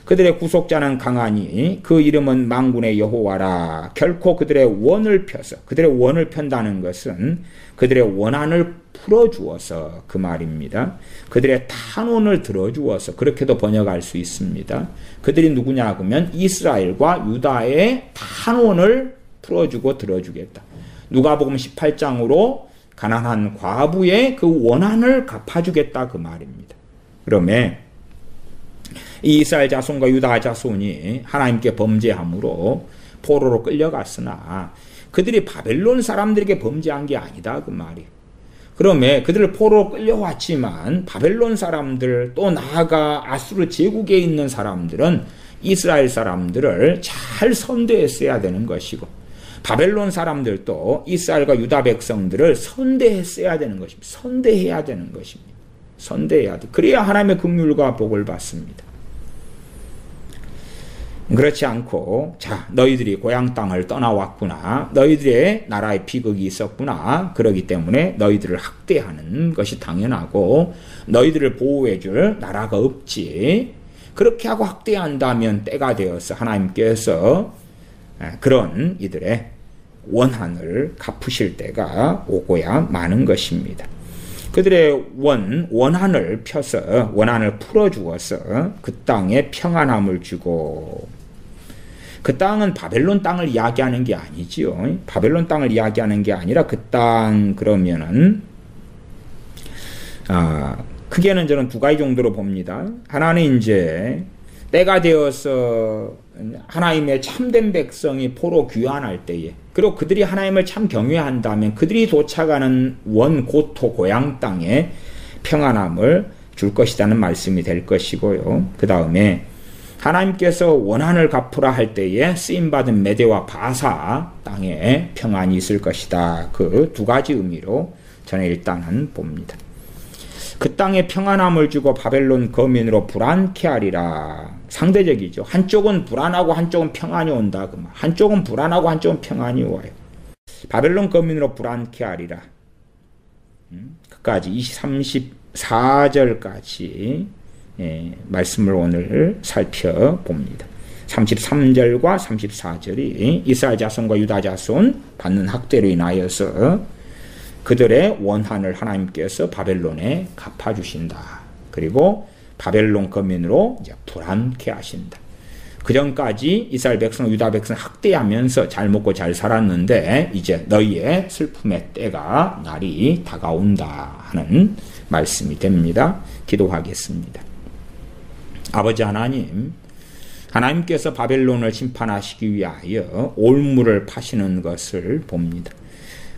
그들의 구속자는 강하니 그 이름은 만군의 여호와라. 결코 그들의 원을 펴서, 그들의 원을 편다는 것은 그들의 원한을 풀어주어서 그 말입니다. 그들의 탄원을 들어주어서 그렇게도 번역할 수 있습니다. 그들이 누구냐 하면 이스라엘과 유다의 탄원을 풀어주고 들어주겠다. 누가복음 18장으로 가난한 과부의 그 원한을 갚아주겠다 그 말입니다. 그러면 이 이스라엘 자손과 유다 자손이 하나님께 범죄함으로 포로로 끌려갔으나 그들이 바벨론 사람들에게 범죄한 게 아니다 그 말이. 그러면 그들을 포로로 끌려왔지만 바벨론 사람들 또 나아가 아수르 제국에 있는 사람들은 이스라엘 사람들을 잘 선대했어야 되는 것이고 바벨론 사람들도 이스라엘과 유다 백성들을 선대했어야 되는 것입니다. 선대해야 되는 것입니다. 선대해야 돼. 그래야 하나님의 긍휼과 복을 받습니다. 그렇지 않고 자 너희들이 고향 땅을 떠나왔구나. 너희들의 나라에 비극이 있었구나. 그러기 때문에 너희들을 학대하는 것이 당연하고 너희들을 보호해 줄 나라가 없지. 그렇게 하고 학대한다면 때가 되어서 하나님께서 그런 이들의 원한을 갚으실 때가 오고야 마는 것입니다. 그들의 원한을 펴서 원한을 풀어주어서 그 땅에 평안함을 주고 그 땅은 바벨론 땅을 이야기하는 게 아니지요. 바벨론 땅을 이야기하는 게 아니라 그 땅 그러면은 크게는 저는 두 가지 정도로 봅니다. 하나는 이제 때가 되어서 하나님의 참된 백성이 포로 귀환할 때에 그리고 그들이 하나님을 참 경외한다면 그들이 도착하는 원고토 고향 땅에 평안함을 줄 것이라는 말씀이 될 것이고요. 그 다음에 하나님께서 원한을 갚으라 할 때에 쓰임받은 메대와 바사 땅에 평안이 있을 것이다. 그 두 가지 의미로 저는 일단은 봅니다. 그 땅에 평안함을 주고 바벨론 거민으로 불안케 하리라. 상대적이죠. 한쪽은 불안하고 한쪽은 평안이 온다. 한쪽은 불안하고 한쪽은 평안이 와요. 바벨론 거민으로 불안케 하리라. 끝까지 34절까지 말씀을 오늘 살펴봅니다. 33절과 34절이 이스라엘 자손과 유다 자손 받는 학대로 인하여서 그들의 원한을 하나님께서 바벨론에 갚아주신다. 그리고 바벨론 거민으로 이제 불안케 하신다. 그 전까지 이스라엘 백성, 유다 백성 학대하면서 잘 먹고 잘 살았는데 이제 너희의 슬픔의 때가 날이 다가온다 하는 말씀이 됩니다. 기도하겠습니다. 아버지 하나님, 하나님께서 바벨론을 심판하시기 위하여 올무를 파시는 것을 봅니다.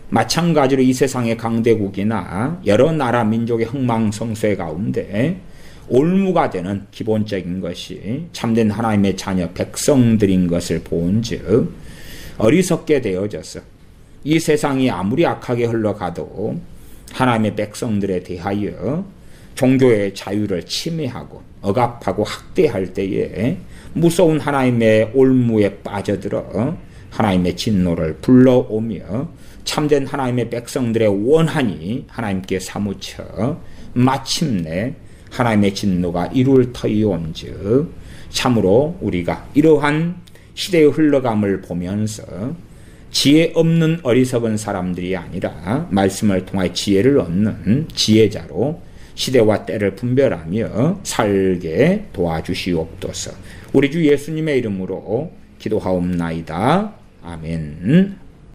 마찬가지로 이 세상의 강대국이나 여러 나라 민족의 흥망성쇠 가운데 올무가 되는 기본적인 것이 참된 하나님의 자녀 백성들인 것을 본즉 어리석게 되어져서 이 세상이 아무리 악하게 흘러가도 하나님의 백성들에 대하여 종교의 자유를 침해하고 억압하고 학대할 때에 무서운 하나님의 올무에 빠져들어 하나님의 진노를 불러오며 참된 하나님의 백성들의 원한이 하나님께 사무쳐 마침내 하나님의 진노가 이룰 터이온즉 참으로 우리가 이러한 시대의 흘러감을 보면서 지혜 없는 어리석은 사람들이 아니라 말씀을 통해 지혜를 얻는 지혜자로 시대와 때를 분별하며 살게 도와주시옵소서. 우리 주 예수님의 이름으로 기도하옵나이다. 아멘.